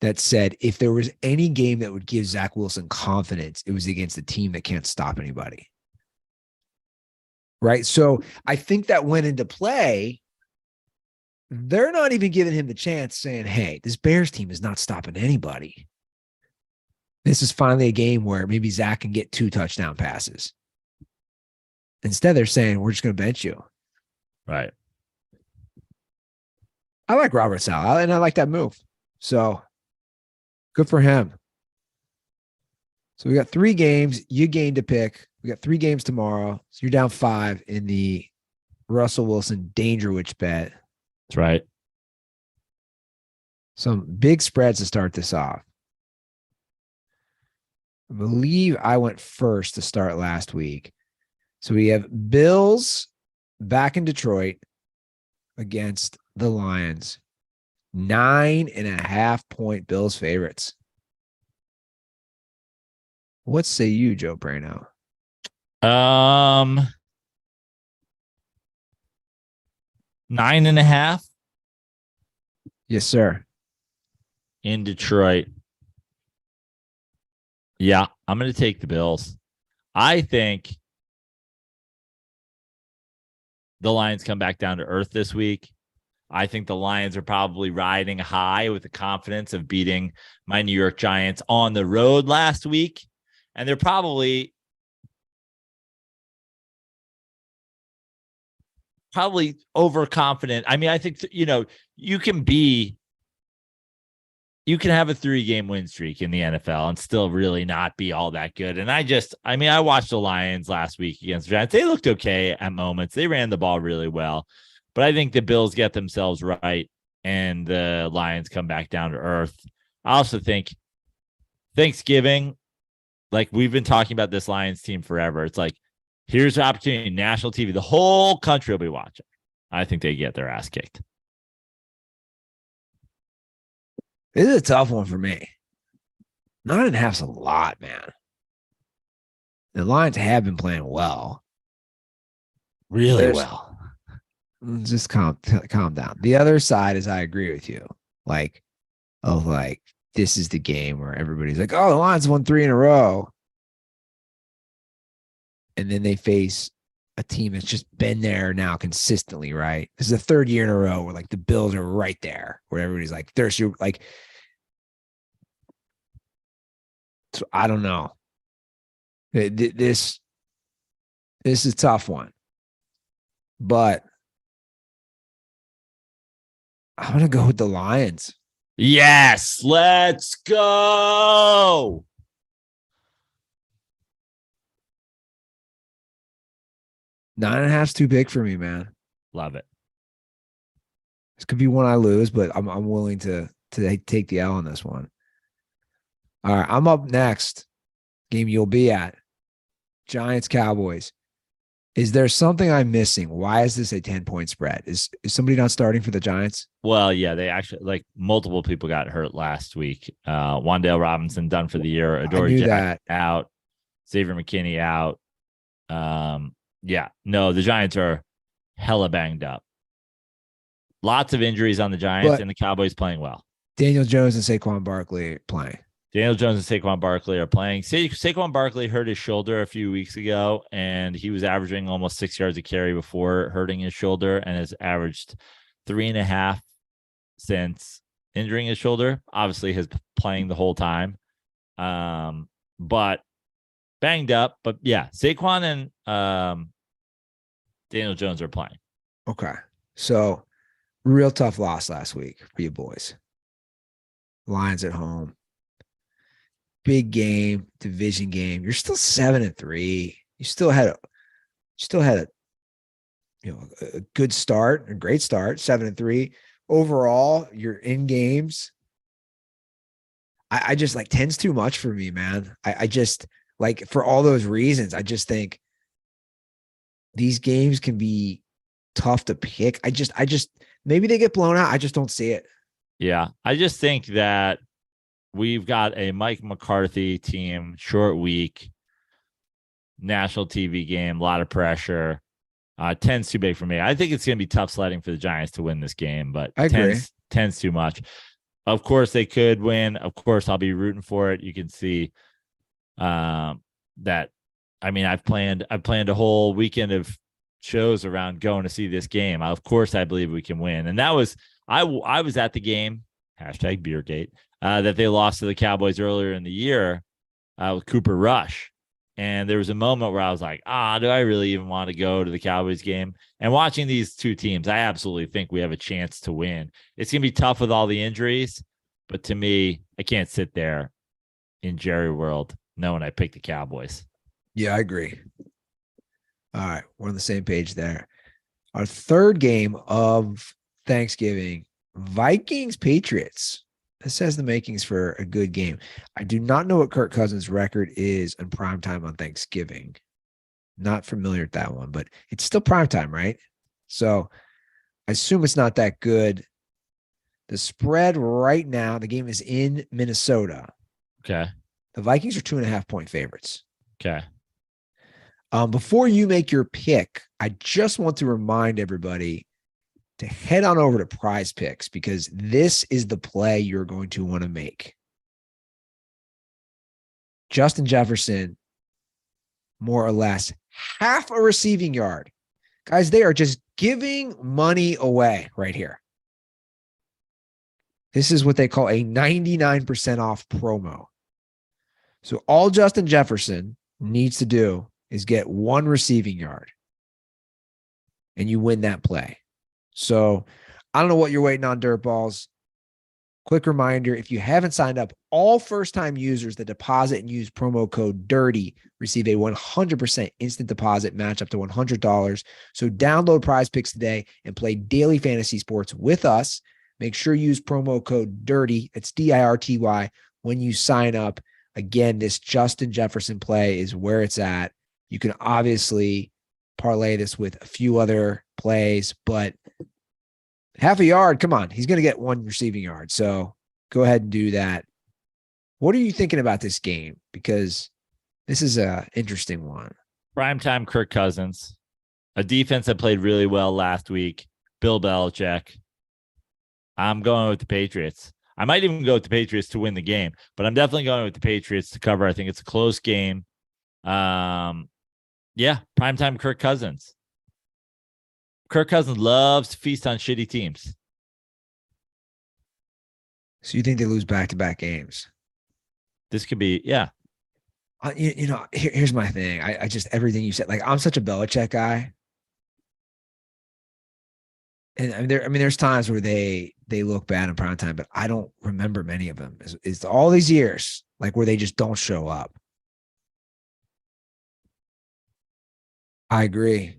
that said if there was any game that would give Zach Wilson confidence, it was against a team that can't stop anybody. Right? So I think that went into play. They're not even giving him the chance, saying, hey, this Bears team is not stopping anybody. This is finally a game where maybe Zach can get 2 touchdown passes. Instead, they're saying, we're just going to bench you. Right. I like Robert Saleh, and I like that move. So good for him. So we got 3 games. You gained a pick. We got 3 games tomorrow. So you're down 5 in the Russell Wilson Dangerwich bet. That's right. Some big spreads to start this off. I believe I went first to start last week. So we have Bills back in Detroit against the Lions. 9.5-point Bills favorites. What say you, Joe Praino? 9.5. Yes, sir. In Detroit. Yeah, I'm going to take the Bills. I think the Lions come back down to earth this week. I think the Lions are probably riding high with the confidence of beating my New York Giants on the road last week. And they're probably probably overconfident. I mean, I think, you can have a 3-game win streak in the NFL and still really not be all that good. And I watched the Lions last week against the Giants. They looked okay at moments. They ran the ball really well, but I think the Bills get themselves right and the Lions come back down to earth. I also think Thanksgiving, like we've been talking about this Lions team forever. It's like, here's an opportunity, national TV. The whole country will be watching. I think they get their ass kicked. This is a tough one for me. 9.5's a lot, man. The Lions have been playing well. Really well. Just calm down. The other side is I agree with you. This is the game where everybody's like, oh, the Lions won 3 in a row. And then they face a team that's just been there now consistently, right? This is the 3rd year in a row where the Bills are right there, where everybody's like, so I don't know. This is a tough one, but I'm going to go with the Lions. Yes, let's go. 9.5's too big for me, man. Love it. This could be one I lose, but I'm willing to take the L on this one. All right, I'm up next. Game you'll be at. Giants Cowboys. Is there something I'm missing? Why is this a 10-point spread? Is somebody not starting for the Giants? Well, yeah, they actually multiple people got hurt last week. Wan'Dale Robinson done for the year. Adoree Jackson out. Xavier McKinney out. The Giants are hella banged up. Lots of injuries on the Giants, and the Cowboys playing well. Daniel Jones and Saquon Barkley playing. Daniel Jones and Saquon Barkley are playing. Saquon Barkley hurt his shoulder a few weeks ago, and he was averaging almost 6 yards a carry before hurting his shoulder, and has averaged 3.5 since injuring his shoulder. Obviously, has playing the whole time, but banged up. But yeah, Saquon and Daniel Jones are playing. Okay, so real tough loss last week for you boys. Lions at home. Big game, division game. You're still 7-3. You still had a good start, a great start, 7-3. Overall, you're in games. I just 10's too much for me, man. I just for all those reasons, I just think these games can be tough to pick. I just maybe they get blown out. I just don't see it. Yeah. I just think that we've got a Mike McCarthy team, short week, national TV game, a lot of pressure. 10's too big for me. I think it's going to be tough sledding for the Giants to win this game, but I agree. 10's too much. Of course, they could win. Of course, I'll be rooting for it. You can see that. I mean, I've planned a whole weekend of shows around going to see this game. Of course, I believe we can win. And that was I was at the game, #Beergate, that they lost to the Cowboys earlier in the year with Cooper Rush. And there was a moment where I was like, do I really even want to go to the Cowboys game? And watching these two teams, I absolutely think we have a chance to win. It's going to be tough with all the injuries, but to me, I can't sit there in Jerry World knowing I picked the Cowboys. Yeah, I agree. All right, we're on the same page there. Our third game of Thanksgiving, Vikings-Patriots. This has the makings for a good game. I do not know what Kirk Cousins' record is in primetime on Thanksgiving. Not familiar with that one, but it's still primetime, right? So I assume it's not that good. The spread right now, the game is in Minnesota. Okay. The Vikings are 2.5-point favorites. Okay. Before you make your pick, I just want to remind everybody to head on over to Prize Picks, because this is the play you're going to want to make. Justin Jefferson, more or less, half a receiving yard. Guys, they are just giving money away right here. This is what they call a 99% off promo. So all Justin Jefferson needs to do is get one receiving yard. and you win that play. So I don't know what you're waiting on, Dirtballs. Quick reminder, if you haven't signed up, all first-time users that deposit and use promo code DIRTY receive a 100% instant deposit match up to $100. So download Prize Picks today and play daily fantasy sports with us. Make sure you use promo code DIRTY. It's DIRTY when you sign up. Again, this Justin Jefferson play is where it's at. You can obviously parlay this with a few other plays, but half a yard, come on. He's going to get 1 receiving yard. So go ahead and do that. What are you thinking about this game? Because this is an interesting one. Primetime Kirk Cousins, a defense that played really well last week. Bill Belichick. I'm going with the Patriots. I might even go with the Patriots to win the game, but I'm definitely going with the Patriots to cover. I think it's a close game. Yeah, primetime Kirk Cousins. Kirk Cousins loves to feast on shitty teams. So you think they lose back-to-back games? This could be, yeah. Here's my thing. I just, everything you said, like, I'm such a Belichick guy. And there's times where they look bad in prime time, but I don't remember many of them. It's all these years, like, where they just don't show up. I agree.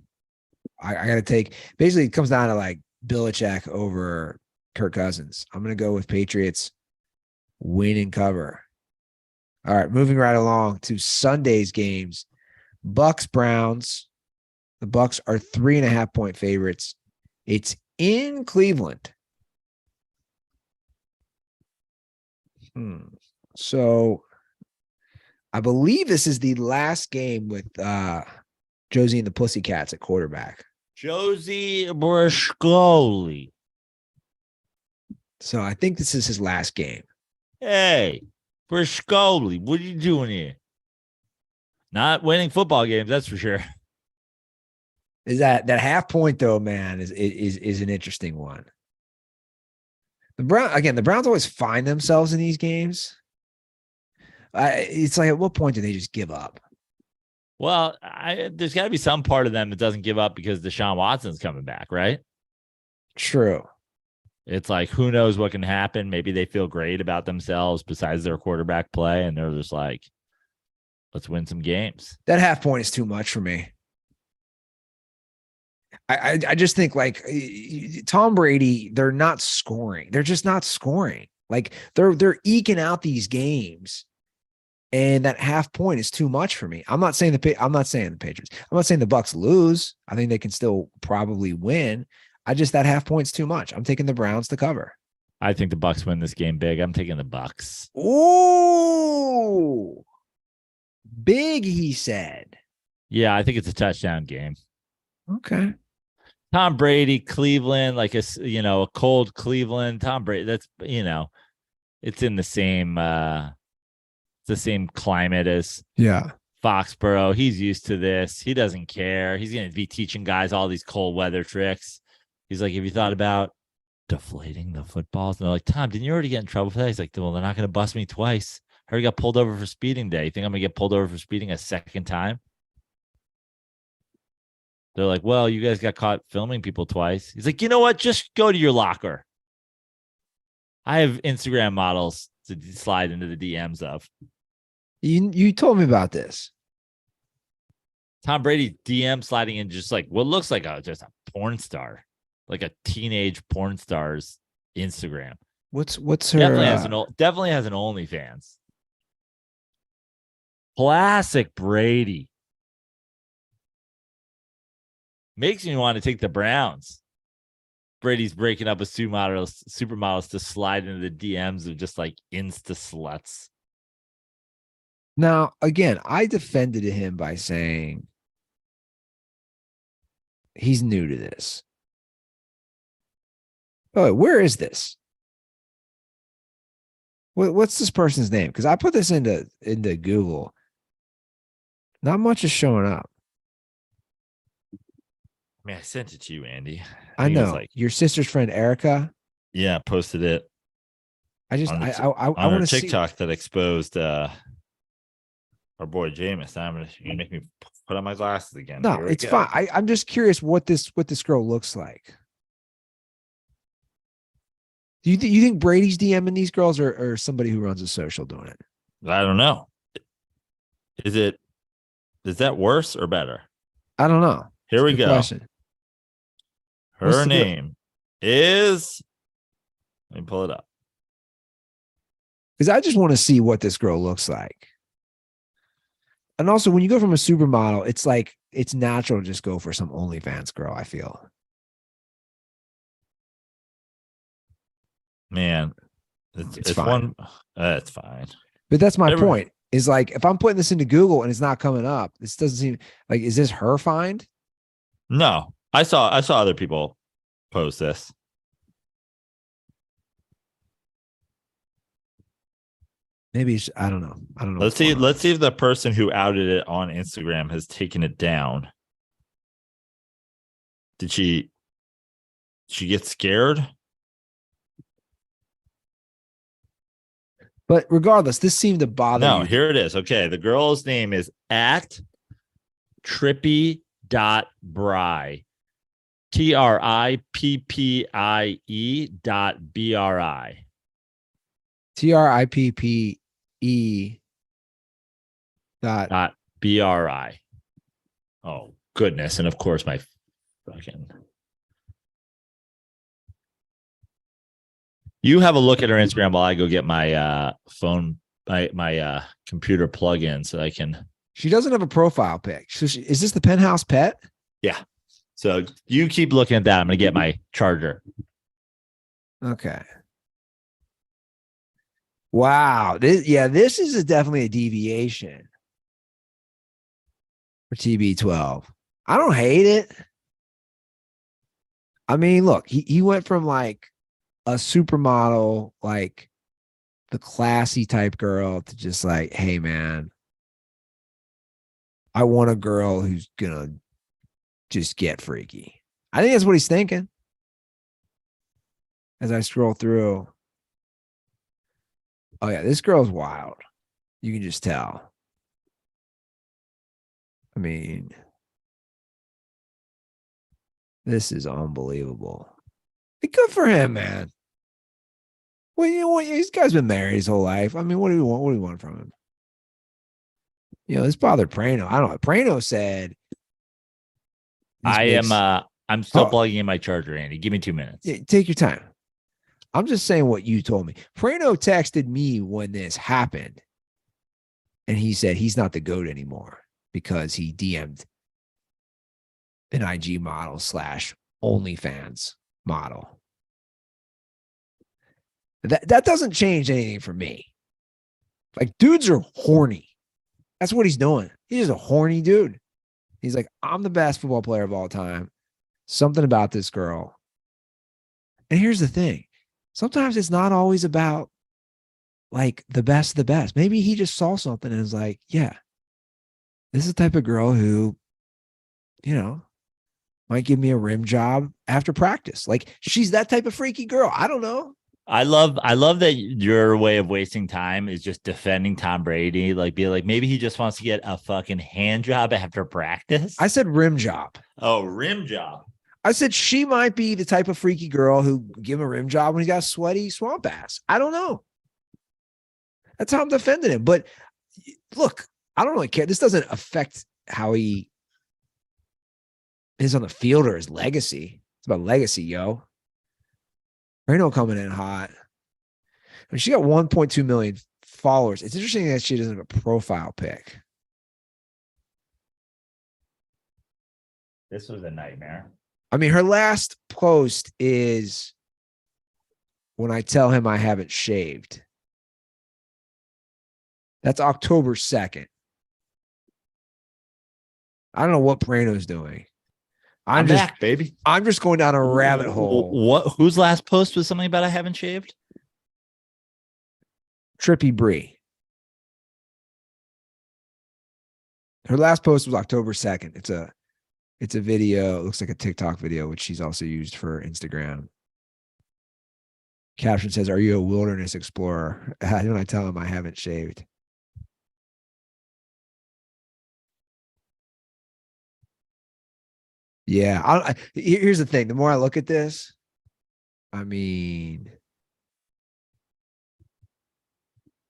I got to take, basically it comes down to like Belichick over Kirk Cousins. I'm going to go with Patriots win and cover. All right, moving right along to Sunday's games. Bucks Browns. The Bucks are 3.5-point favorites. It's in Cleveland. So I believe this is the last game with Josie and the Pussycats at quarterback. Josie Brascoli. So I think this is his last game. Hey, Brascoli, what are you doing here? Not winning football games, that's for sure. Is that half point though, man, is an interesting one. The Browns always find themselves in these games. It's like, at what point do they just give up? Well, there's got to be some part of them that doesn't give up because Deshaun Watson's coming back, right? True. It's like, who knows what can happen? Maybe they feel great about themselves besides their quarterback play, and they're just like, let's win some games. That half point is too much for me. I just think, like, Tom Brady, they're not scoring. They're just not scoring. Like, they're eking out these games. And that half point is too much for me. I'm not saying the Patriots. I'm not saying the Bucks lose. I think they can still probably win. That half point's too much. I'm taking the Browns to cover. I think the Bucks win this game big. I'm taking the Bucks. Ooh, big, he said. Yeah, I think it's a touchdown game. Okay. Tom Brady, Cleveland, like a cold Cleveland. Tom Brady, that's, it's in the same climate as Foxborough. He's used to this. He doesn't care. He's going to be teaching guys all these cold weather tricks. He's like, have you thought about deflating the footballs? And they're like, Tom, didn't you already get in trouble for that? He's like, well, they're not going to bust me twice. I already got pulled over for speeding today. You think I'm going to get pulled over for speeding a second time? They're like, well, you guys got caught filming people twice. He's like, you know what? Just go to your locker. I have Instagram models to slide into the DMs of. You told me about this. Tom Brady DM sliding in just like what looks like just a porn star, like a teenage porn star's Instagram. What's her? Definitely has an OnlyFans. Classic Brady. Makes me want to take the Browns. Brady's breaking up with supermodels to slide into the DMs of just like Insta sluts. Now, again, I defended him by saying he's new to this. Oh, where is this? What's this person's name? Because I put this into Google. Not much is showing up. Man, I sent it to you, Andy. I know. Like, your sister's friend Erica. Yeah, posted it. I want to TikTok that exposed Our boy Jameis. You're gonna make me put on my glasses again. No, Here we it's go. fine. I'm just curious what this girl looks like. Do you think Brady's DMing these girls or somebody who runs a social doing it? I don't know. Is that worse or better? I don't know. Here we Good go. question. Her name is. Let me pull it up. Because I just want to see what this girl looks like. And also, when you go from a supermodel, it's like it's natural to just go for some OnlyFans girl, I feel. Man, it's fine. one. It's fine. But that's my point. Is like if I'm putting this into Google and it's not coming up, this doesn't seem like, is this her find? No, I saw other people post this. Maybe it's, I don't know. Let's see if the person who outed it on Instagram has taken it down. Did she get scared? But regardless, this seemed to bother you. No, here it is. Okay, the girl's name is at trippy.bry. TRIPPIE.BRI. TRIPPE dot BRI. Oh, goodness. And of course, my fucking. You have a look at her Instagram while I go get my phone, my computer plug-in so I can. She doesn't have a profile pic. So is this the penthouse pet? Yeah. So you keep looking at that. I'm going to get my charger. Okay. Wow. This is definitely a deviation for TB12. I don't hate it. I mean, look, he went from like a supermodel, like the classy type girl, to just like, hey, man, I want a girl who's going to just get freaky. I think that's what he's thinking as I scroll through. Oh, yeah, this girl's wild. You can just tell. I mean, this is unbelievable. Good for him, man. Well, you know what? This guy's been married his whole life. I mean, what do we want? What do we want from him? You know, this bothered Praino. I don't know. Praino said, I'm still plugging in my charger, Andy. Give me 2 minutes. Yeah, take your time. I'm just saying what you told me. Praino texted me when this happened, and he said he's not the GOAT anymore because he DM'd an IG model / OnlyFans model. That doesn't change anything for me. Like, dudes are horny. That's what he's doing. He's just a horny dude. He's like, I'm the best football player of all time. Something about this girl. And here's the thing. Sometimes it's not always about like the best of the best. Maybe he just saw something and was like, yeah, this is the type of girl who, you know, might give me a rim job after practice. Like, she's that type of freaky girl. I don't know. I love that your way of wasting time is just defending Tom Brady. Like, be like, maybe he just wants to get a fucking hand job after practice. I said rim job. Oh, rim job. I said she might be the type of freaky girl who give him a rim job when he's got a sweaty swamp ass. I don't know. That's how I'm defending him. But look, I don't really care. This doesn't affect how he is on the field or his legacy. It's about legacy, yo. Praino coming in hot. I mean, she got 1.2 million followers. It's interesting that she doesn't have a profile pic. This was a nightmare. I mean, her last post is when I tell him I haven't shaved. That's October 2nd. I don't know what Praino's doing. I'm just back, baby. I'm just going down a rabbit hole. What? Whose last post was something about I haven't shaved? Trippy Bree. Her last post was October 2nd. It's a video. It looks like a TikTok video, which she's also used for Instagram. Caption says, "Are you a wilderness explorer?" How do I tell him I haven't shaved? Yeah. Here's the thing. The more I look at this, I mean,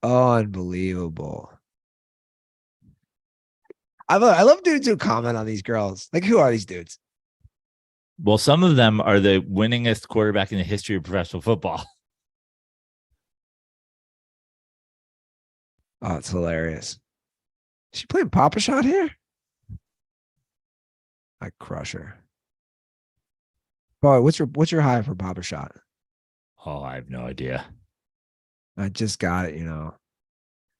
unbelievable. I love dudes who comment on these girls. Like, who are these dudes? Well, some of them are the winningest quarterback in the history of professional football. Oh, it's hilarious. Is she playing Papa Shot here? I crush her. Boy, what's your high for Papa Shot? Oh, I have no idea. I just got it, you know.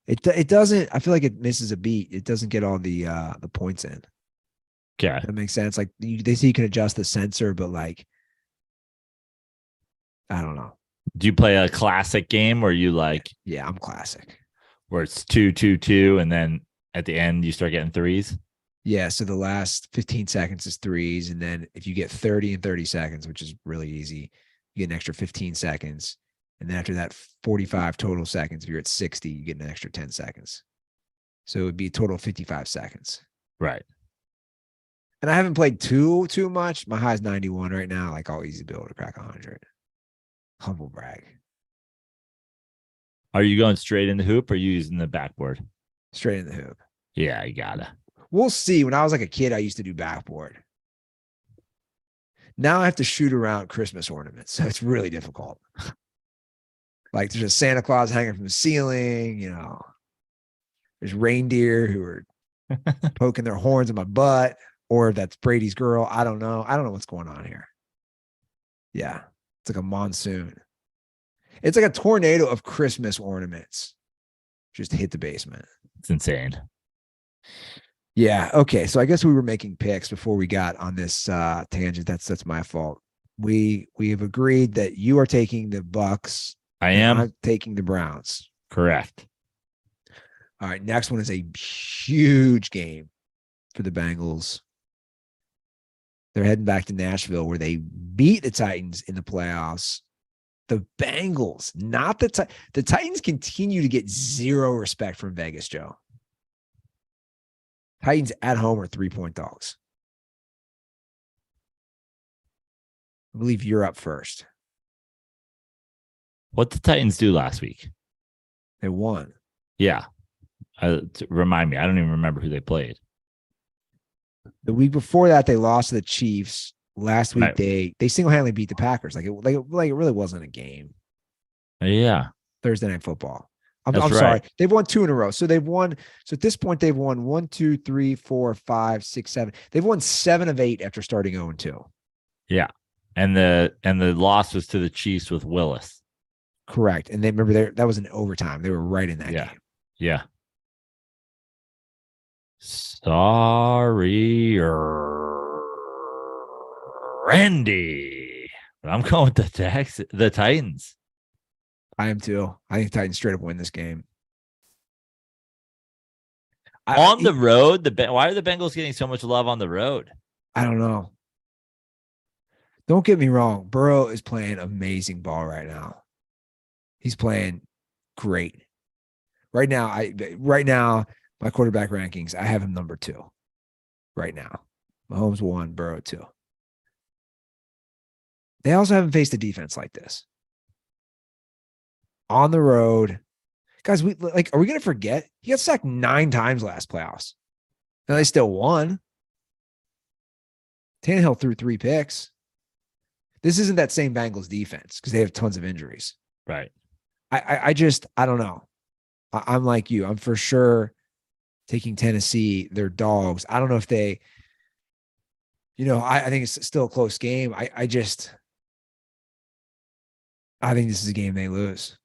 It doesn't. I feel like it misses a beat. It doesn't get all the points in. Okay. That makes sense. Like they say you can adjust the sensor, but like I don't know. Do you play a classic game where you like Yeah, I'm classic. where it's 2-2-2, and then at the end you start getting threes? Yeah, so the last 15 seconds is threes, and then if you get 30 and 30 seconds, which is really easy, you get an extra 15 seconds, and then after that 45 total seconds, if you're at 60, you get an extra 10 seconds. So it would be a total of 55 seconds. Right. And I haven't played too much. My high is 91 right now. Like I'll easily be able to crack 100. Humble brag. Are you going straight in the hoop or are you using the backboard? Straight in the hoop. Yeah, you gotta. We'll see. When I was like a kid, I used to do backboard. Now I have to shoot around Christmas ornaments. So it's really difficult. Like there's a Santa Claus hanging from the ceiling, you know. There's reindeer who are poking their horns in my butt, or that's Brady's girl. I don't know. I don't know what's going on here. Yeah. It's like a monsoon. It's like a tornado of Christmas ornaments. Just hit the basement. It's insane. Yeah. Okay. So I guess we were making picks before we got on this tangent. That's my fault. We have agreed that you are taking the Bucks. I am. I'm taking the Browns. Correct. All right. Next one is a huge game for the Bengals. They're heading back to Nashville where they beat the Titans in the playoffs. The Bengals, not the Titans. The Titans continue to get zero respect from Vegas, Joe. Titans at home are 3-point dogs. I believe you're up first. What did the Titans do last week? They won. Yeah. Remind me. I don't even remember who they played. The week before that, they lost to the Chiefs. Last week, Right. they single-handedly beat the Packers. Like it really wasn't a game. Yeah. Thursday Night Football. I'm That's sorry. right. They've won 2 in a row. So they've won. So at this point, they've won 1, 2, 3, 4, 5, 6, 7. They've won 7 of 8 after starting 0-2. Yeah. And the loss was to the Chiefs with Willis. Correct. And they remember that was an overtime. They were right in that game. Yeah. Sorry, Randy. But I'm going with the Titans. I am too. I think Titans straight up win this game. On the road, why are the Bengals getting so much love on the road? I don't know. Don't get me wrong. Burrow is playing amazing ball right now. He's playing great. Right now, my quarterback rankings, I have him number 2. Right now. Mahomes 1, Burrow 2. They also haven't faced a defense like this. On the road. Guys, are we going to forget? He got sacked 9 times last playoffs. Now they still won. Tannehill threw 3 picks. This isn't that same Bengals defense because they have tons of injuries. Right. I don't know. I'm like you. I'm for sure taking Tennessee. They're dogs. I don't know if they, I think it's still a close game. I think this is a game they lose.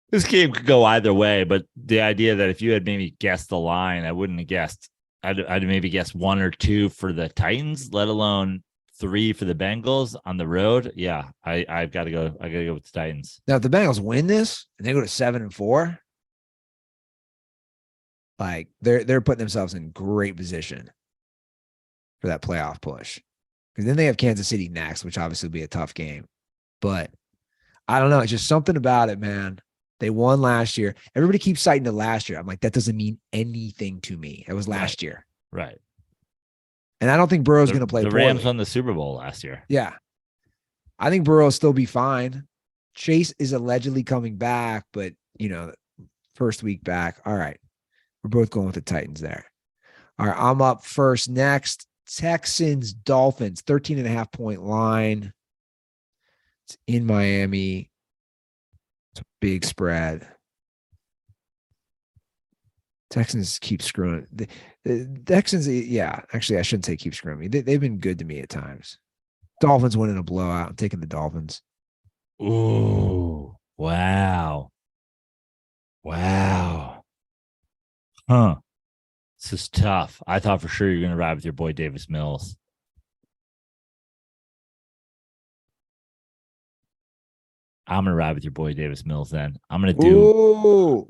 This game could go either way, but the idea that if you had maybe guessed the line, I wouldn't have guessed. I'd maybe guessed 1 or 2 for the Titans, let alone 3 for the Bengals on the road. Yeah, I've got to go. I got to go with the Titans. Now, if the Bengals win this and they go to 7-4, like they're putting themselves in great position for that playoff push. Because then they have Kansas City next, which obviously will be a tough game. But I don't know. It's just something about it, man. They won last year. Everybody keeps citing the last year. I'm like, that doesn't mean anything to me. It was last year. Right. And I don't think Burrow's going to play The poorly. Rams won the Super Bowl last year. Yeah. I think Burrow will still be fine. Chase is allegedly coming back, but, first week back. All right. We're both going with the Titans there. All right. I'm up first. Next, Texans, Dolphins, 13.5-point line. It's in Miami. It's a big spread. Texans keep screwing. The Texans, yeah. Actually, I shouldn't say keep screwing me. They've been good to me at times. Dolphins winning a blowout. I'm taking the Dolphins. Ooh, wow. Huh. This is tough. I thought for sure you're going to ride with your boy Davis Mills. I'm going to ride with your boy Davis Mills then. I'm going to do. Ooh.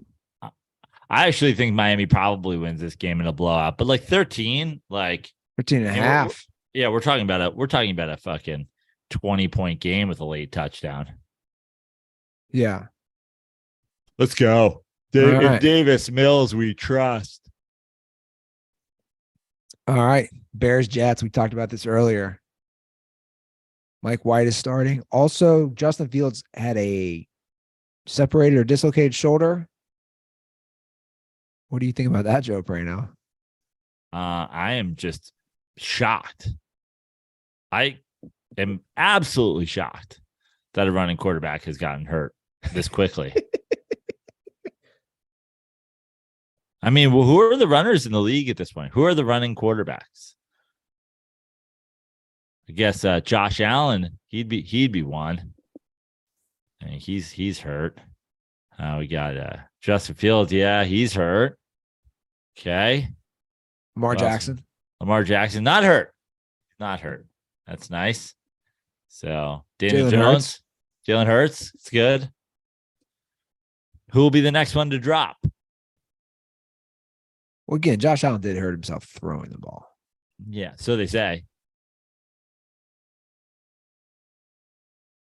I actually think Miami probably wins this game in a blowout, but like 13, like 13.5. Yeah, we're talking about a fucking 20-point game with a late touchdown. Yeah. Let's go. Right. Davis Mills, we trust. All right. Bears, Jets. We talked about this earlier. Mike White is starting. Also, Justin Fields had a separated or dislocated shoulder. What do you think about that, Joe Praino? I am just shocked. I am absolutely shocked that a running quarterback has gotten hurt this quickly. I mean, well, who are the runners in the league at this point? Who are the running quarterbacks? I guess Josh Allen, he'd be one. I mean, he's hurt. We got Justin Fields. Yeah, he's hurt. Okay. Lamar Jackson. Lamar Jackson, not hurt. Not hurt. That's nice. So Daniel Jones, Jalen Hurts. It's good. Who will be the next one to drop? Well, again, Josh Allen did hurt himself throwing the ball. Yeah, so they say.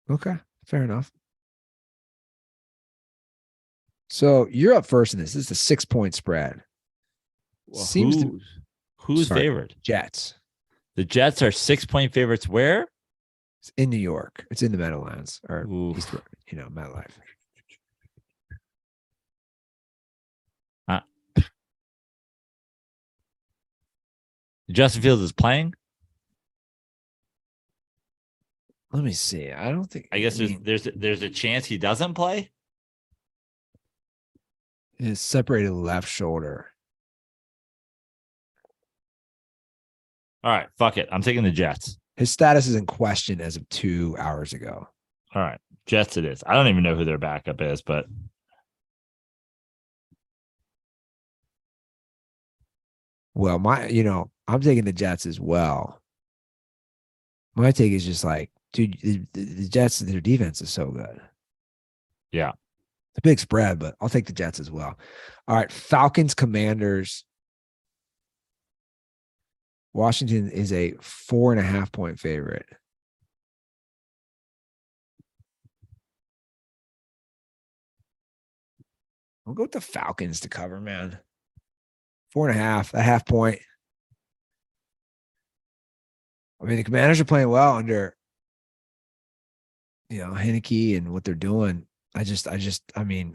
Okay, fair enough. So you're up first in this. This is a 6-point spread. Well, Seems who's favored? Jets. The Jets are 6-point favorites. Where? It's in New York. It's in the Meadowlands or Oof. MetLife. Justin Fields is playing. Let me see. I don't think. I guess there's a chance he doesn't play. His separated left shoulder. All right, fuck it. I'm taking the Jets. His status is in question as of 2 hours ago. All right, Jets it is. I don't even know who their backup is, but Well, I'm taking the Jets as well. My take is just like, dude, the Jets, their defense is so good. Yeah. It's a big spread, but I'll take the Jets as well. All right, Falcons, Commanders. Washington is a 4.5-point favorite. I'll go with the Falcons to cover, man. 4.5, a half point. I mean, the Commanders are playing well under, Heineke and what they're doing. I don't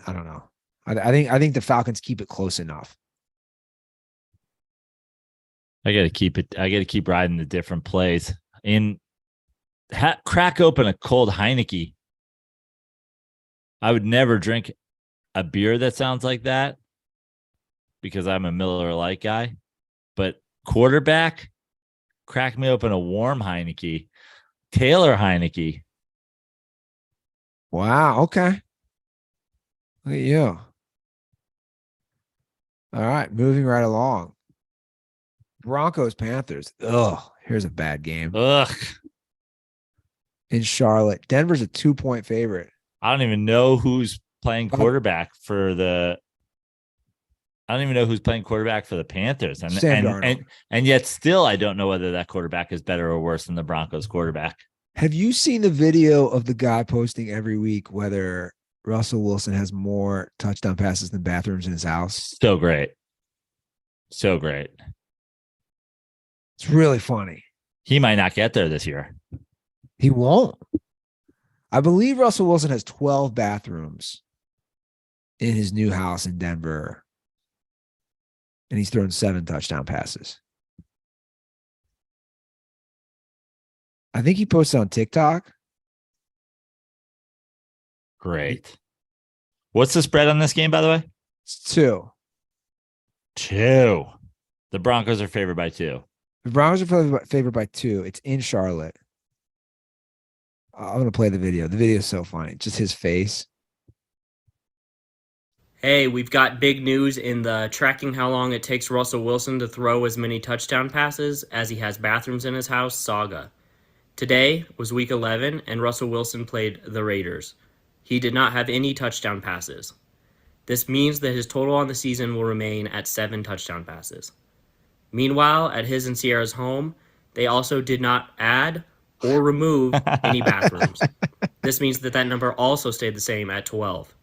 know. I think the Falcons keep it close enough. I got to keep riding the different plays. Crack open a cold Heineke. I would never drink a beer that sounds like that because I'm a Miller Lite guy. But quarterback, crack me open a warm Heineke. Taylor Heineke. Wow. Okay. Look at you. All right. Moving right along. Broncos, Panthers. Ugh. Here's a bad game. Ugh. In Charlotte. Denver's a 2-point favorite. I don't even know who's playing quarterback for the Panthers. And yet still I don't know whether that quarterback is better or worse than the Broncos quarterback. Have you seen the video of the guy posting every week whether Russell Wilson has more touchdown passes than bathrooms in his house? So great. So great. It's really funny. He might not get there this year. He won't. I believe Russell Wilson has 12 bathrooms in his new house in Denver. And he's thrown 7 touchdown passes. I think he posted on TikTok. Great. What's the spread on this game, by the way? It's 2. 2. The Broncos are favored by 2. The Broncos are favored by 2. It's in Charlotte. I'm going to play the video. The video is so funny. Just his face. Hey, we've got big news in the tracking how long it takes Russell Wilson to throw as many touchdown passes as he has bathrooms in his house saga. Today was week 11, and Russell Wilson played the Raiders. He did not have any touchdown passes. This means that his total on the season will remain at 7 touchdown passes. Meanwhile, at his and Sierra's home, they also did not add or remove any bathrooms. This means that number also stayed the same at 12.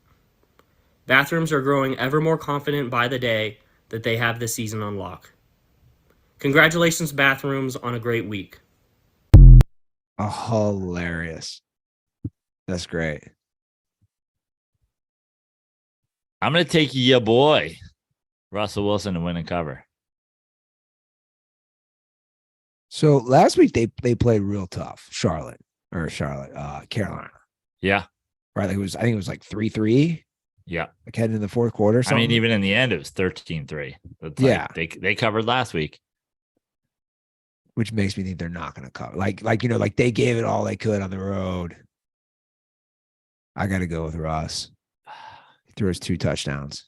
Bathrooms are growing ever more confident by the day that they have this season on lock. Congratulations, bathrooms, on a great week. Oh, hilarious. That's great. I'm going to take your boy, Russell Wilson, to win and cover. So last week they played real tough. Carolina. Yeah. Right. I think it was like 3-3. Yeah. Like heading in the fourth quarter. I mean, even in the end, it was 13-3. Yeah. They covered last week. Which makes me think they're not going to cover. Like they gave it all they could on the road. I got to go with Russ. He throws 2 touchdowns.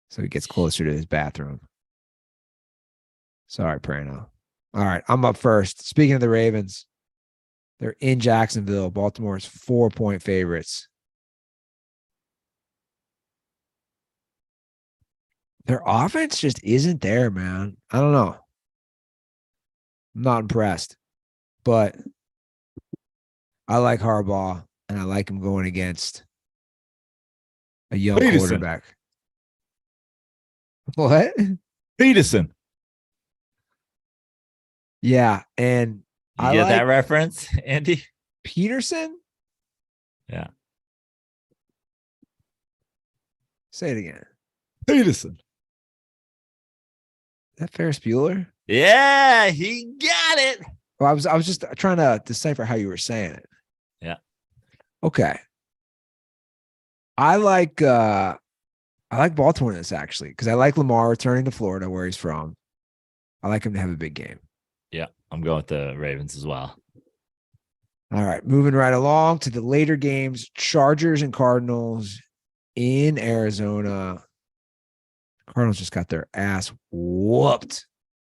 So he gets closer to his bathroom. Sorry, Praino. All right, I'm up first. Speaking of the Ravens, they're in Jacksonville. Baltimore's 4-point favorites. Their offense just isn't there, man. I don't know. I'm not impressed, but I like Harbaugh, and I like him going against a young quarterback. What? Peterson. Yeah, and You get that reference, Andy? Peterson? Yeah. Say it again. Peterson. Is that Ferris Bueller? Yeah, he got it. Well, I was just trying to decipher how you were saying it. Yeah. Okay. I like Baltimore in this actually, because I like Lamar returning to Florida where he's from. I like him to have a big game. Yeah, I'm going with the Ravens as well. All right, moving right along to the later games, Chargers and Cardinals in Arizona. Cardinals just got their ass whooped.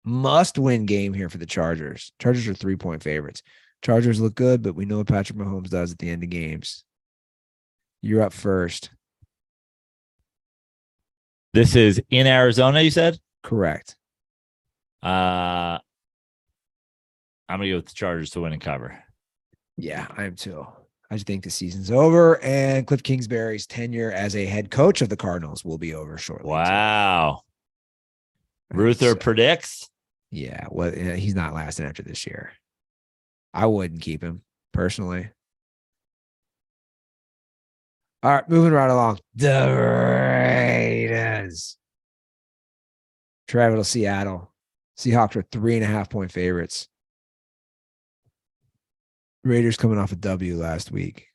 Must-win game here for the Chargers. Chargers are 3-point favorites. Chargers look good, but we know what Patrick Mahomes does at the end of games. You're up first. This is in Arizona, you said? Correct. I'm going to go with the Chargers to win and cover. Yeah, I am too. I just think the season's over, and Cliff Kingsbury's tenure as a head coach of the Cardinals will be over shortly. Wow. Ruther predicts? Yeah, well, he's not lasting after this year. I wouldn't keep him, personally. All right, moving right along. The Raiders travel to Seattle. Seahawks are 3.5-point favorites. Raiders coming off a W last week.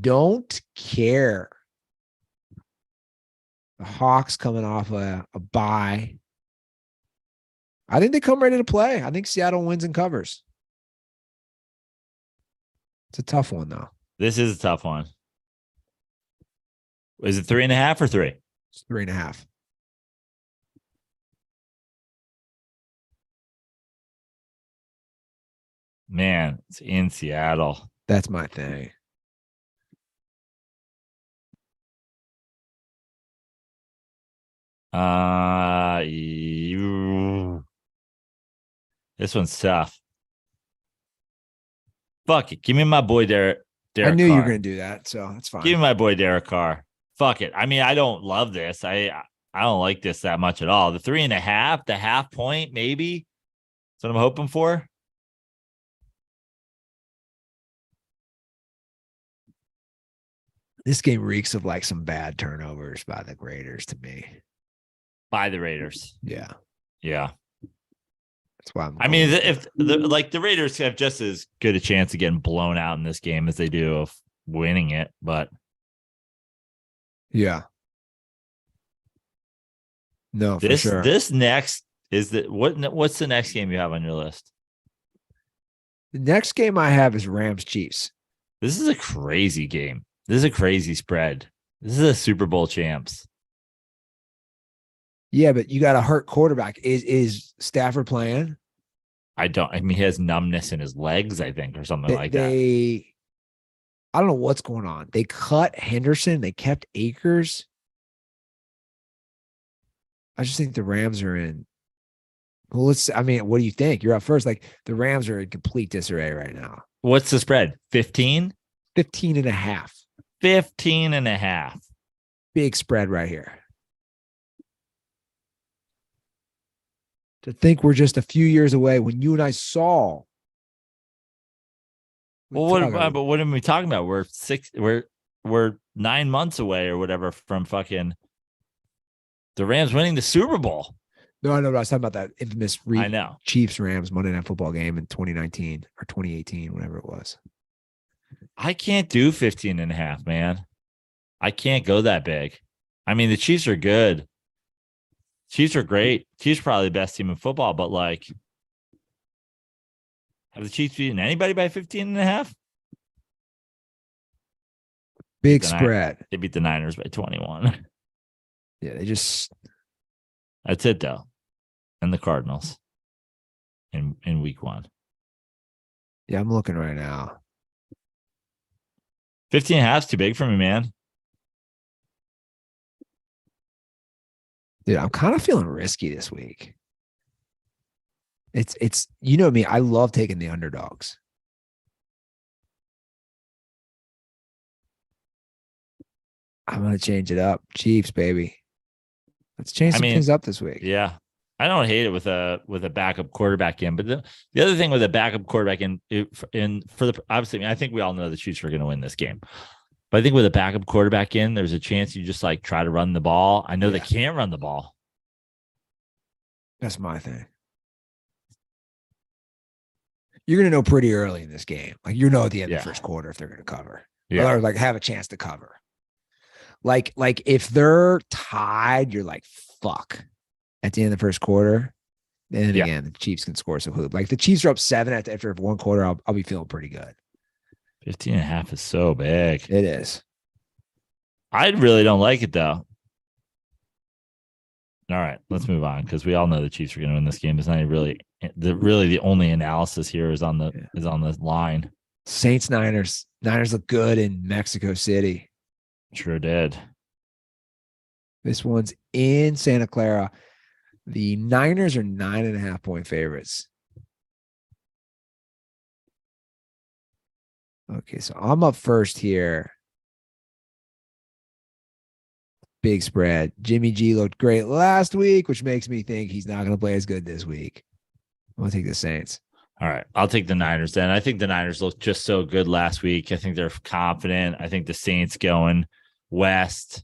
Don't care. The Hawks coming off a bye. I think they come ready to play. I think Seattle wins and covers. It's a tough one, though. This is a tough one. Is it 3.5 or 3? It's 3.5. Man, it's in Seattle. That's my thing. This one's tough. Fuck it. Give me my boy Derek I knew Carr. you were going to do that, so that's fine. Give me my boy Derek Carr. Fuck it. I mean, I don't love this. I don't like this that much at all. The 3.5, the half point, maybe. what I'm hoping for. This game reeks of like some bad turnovers by the Raiders to me. By the Raiders. Yeah. Yeah. That's why I'm I mean, if the Raiders have just as good a chance of getting blown out in this game as they do of winning it, but yeah. No, for sure. This next is what's the next game you have on your list? The next game I have is Rams Chiefs. This is a crazy game. This is a crazy spread. This is a Super Bowl champs. Yeah, but you got a hurt quarterback. Is Stafford playing? I mean, he has numbness in his legs, I think, or something like that. I don't know what's going on. They cut Henderson. They kept Akers. I just think the Rams are in. Well, what do you think? You're up first. Like the Rams are in complete disarray right now. What's the spread? 15? 15 and a half. 15 and a half. Big spread right here. To think we're just a few years away when you and I saw. Well, what are we talking about? We're 9 months away or whatever from fucking the Rams winning the Super Bowl. No, I was talking about that infamous I know. Chiefs Rams Monday Night Football game in 2019 or 2018, whatever it was. I can't do 15 and a half, man. I can't go that big. I mean, the Chiefs are good. Chiefs are great. Chiefs are probably the best team in football, but like, have the Chiefs beaten anybody by 15 and a half? Big spread. They beat the Niners by 21. Yeah, they just. That's it, though. And the Cardinals in week 1. Yeah, I'm looking right now. 15 and a half is too big for me, man. Dude, I'm kind of feeling risky this week. It's you know me, I love taking the underdogs. I'm gonna change it up. Chiefs, baby. Let's change some things up this week. Yeah. I don't hate it with a backup quarterback in, but the other thing with a backup quarterback obviously, I think we all know the Chiefs are going to win this game. But I think with a backup quarterback in, there's a chance you just like try to run the ball. I know they can't run the ball. That's my thing. You're going to know pretty early in this game. Like, you know at the end of the first quarter if they're going to cover. Yeah. Or like have a chance to cover. Like if they're tied, you're like, fuck. At the end of the first quarter. And then again, the Chiefs can score some hoop. Like the Chiefs are up 7 after 1 quarter. I'll be feeling pretty good. 15 and a half is so big. It is. I really don't like it though. All right, let's move on because we all know the Chiefs are going to win this game. It's not really the only analysis here is on the line. Saints Niners. Niners look good in Mexico City. Sure did. This one's in Santa Clara. The Niners are 9.5 point favorites. Okay, so I'm up first here. Big spread. Jimmy G looked great last week, which makes me think he's not going to play as good this week. I'm going to take the Saints. All right, I'll take the Niners then. I think the Niners looked just so good last week. I think they're confident. I think the Saints going west.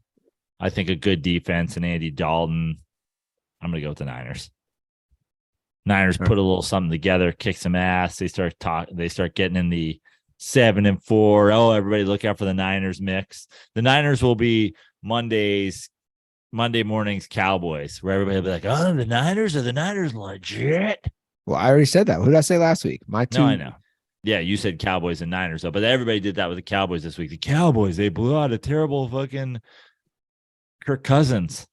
I think a good defense and Andy Dalton. I'm going to go with the Niners. Niners put a little something together, kick some ass. They start getting in the 7-4. Oh, everybody look out for the Niners mix. The Niners will be Monday morning's Cowboys, where everybody will be like, oh, the Niners legit? Well, I already said that. Who did I say last week? No, I know. Yeah, you said Cowboys and Niners, though, but everybody did that with the Cowboys this week. The Cowboys, they blew out a terrible fucking Kirk Cousins.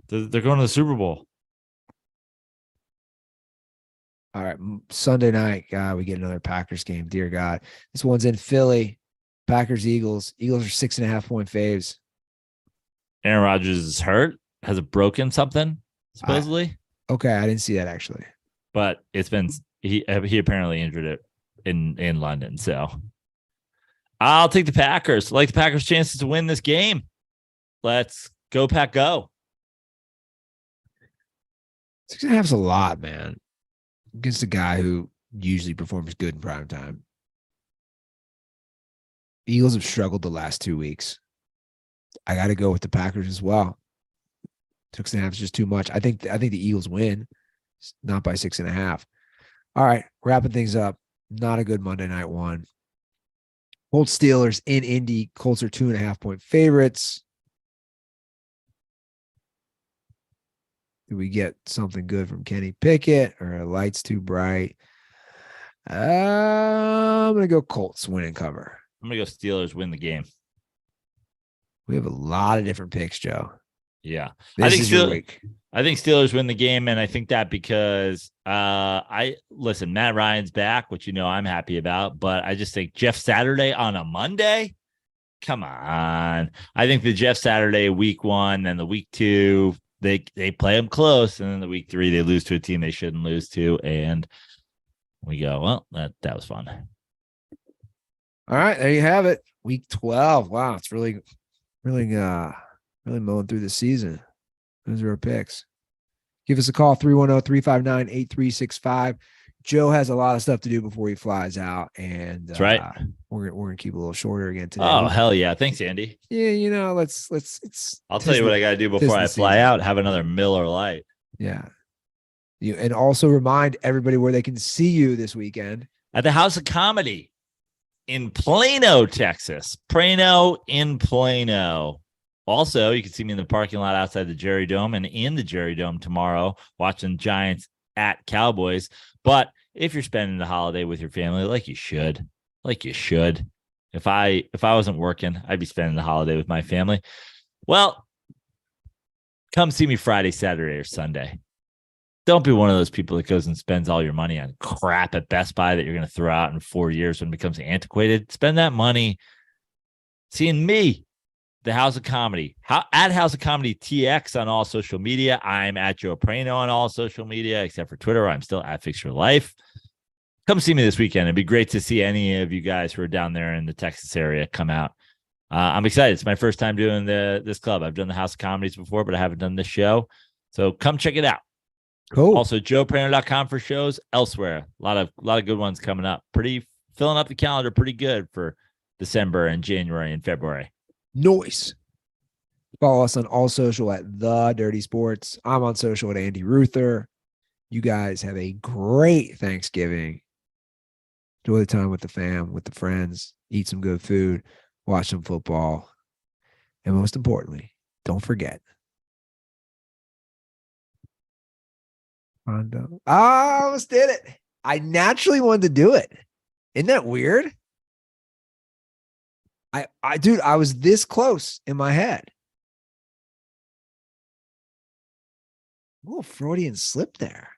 They're going to the Super Bowl. All right, Sunday night, God, we get another Packers game. Dear God, this one's in Philly. Packers, Eagles. Eagles are 6.5 point faves. Aaron Rodgers is hurt. Has it broken something? Supposedly. Okay, I didn't see that actually. But it's been he apparently injured it in London. So I'll take the Packers. I like the Packers' chances to win this game. Let's go, Pack, go. 6.5 is a lot, man. against a guy who usually performs good in prime time. Eagles have struggled the last 2 weeks. I got to go with the Packers as well. 6.5 is just too much. I think the Eagles win, not by 6.5. All right, wrapping things up. Not a good Monday night one. Colts Steelers in Indy. Colts are 2.5-point favorites. Do we get something good from Kenny Pickett, or are lights too bright? I'm gonna go Colts win and cover. I'm gonna go Steelers win the game. We have a lot of different picks, Joe. Yeah, This is your week. I think Steelers win the game, and I think that because Matt Ryan's back, which I'm happy about, but I just think Jeff Saturday on a Monday. Come on. I think the Jeff Saturday week 1 and the week 2, they play them close, and then the week 3 they lose to a team they shouldn't lose to, and we go, well, that was fun. All right, there you have it. Week 12. Wow, it's really mowing through the season. Those are our picks. Give us a call, 310-359-8365. Joe has a lot of stuff to do before he flies out, and that's right. We're gonna keep a little shorter again today. Oh, hell yeah. Thanks, Andy. Yeah, let's I'll tell you what I gotta do before I fly out. Have another Miller Lite. Yeah. And also remind everybody where they can see you this weekend. At the House of Comedy in Plano, Texas. Praino in Plano. Also, you can see me in the parking lot outside the Jerry Dome and in the Jerry Dome tomorrow watching Giants at Cowboys. But if you're spending the holiday with your family, like you should. If I wasn't working, I'd be spending the holiday with my family. Well, come see me Friday, Saturday, or Sunday. Don't be one of those people that goes and spends all your money on crap at Best Buy that you're going to throw out in 4 years when it becomes antiquated. Spend that money seeing me, the House of Comedy, at House of Comedy TX on all social media. I'm at Joe Praino on all social media, except for Twitter. I'm still at Fix Your Life. Come see me this weekend. It'd be great to see any of you guys who are down there in the Texas area come out. I'm excited. It's my first time doing this club. I've done the House of Comedies before, but I haven't done this show. So come check it out. Cool. Also, joepraino.com for shows elsewhere. A lot of good ones coming up. Filling up the calendar pretty good for December and January and February. Noise. Follow us on all social at The Dirty Sports. I'm on social at Andy Ruther. You guys have a great Thanksgiving. Enjoy the time with the fam, with the friends. Eat some good food. Watch some football. And most importantly, don't forget. I almost did it. I naturally wanted to do it. Isn't that weird? Dude, I was this close in my head. A little Freudian slip there.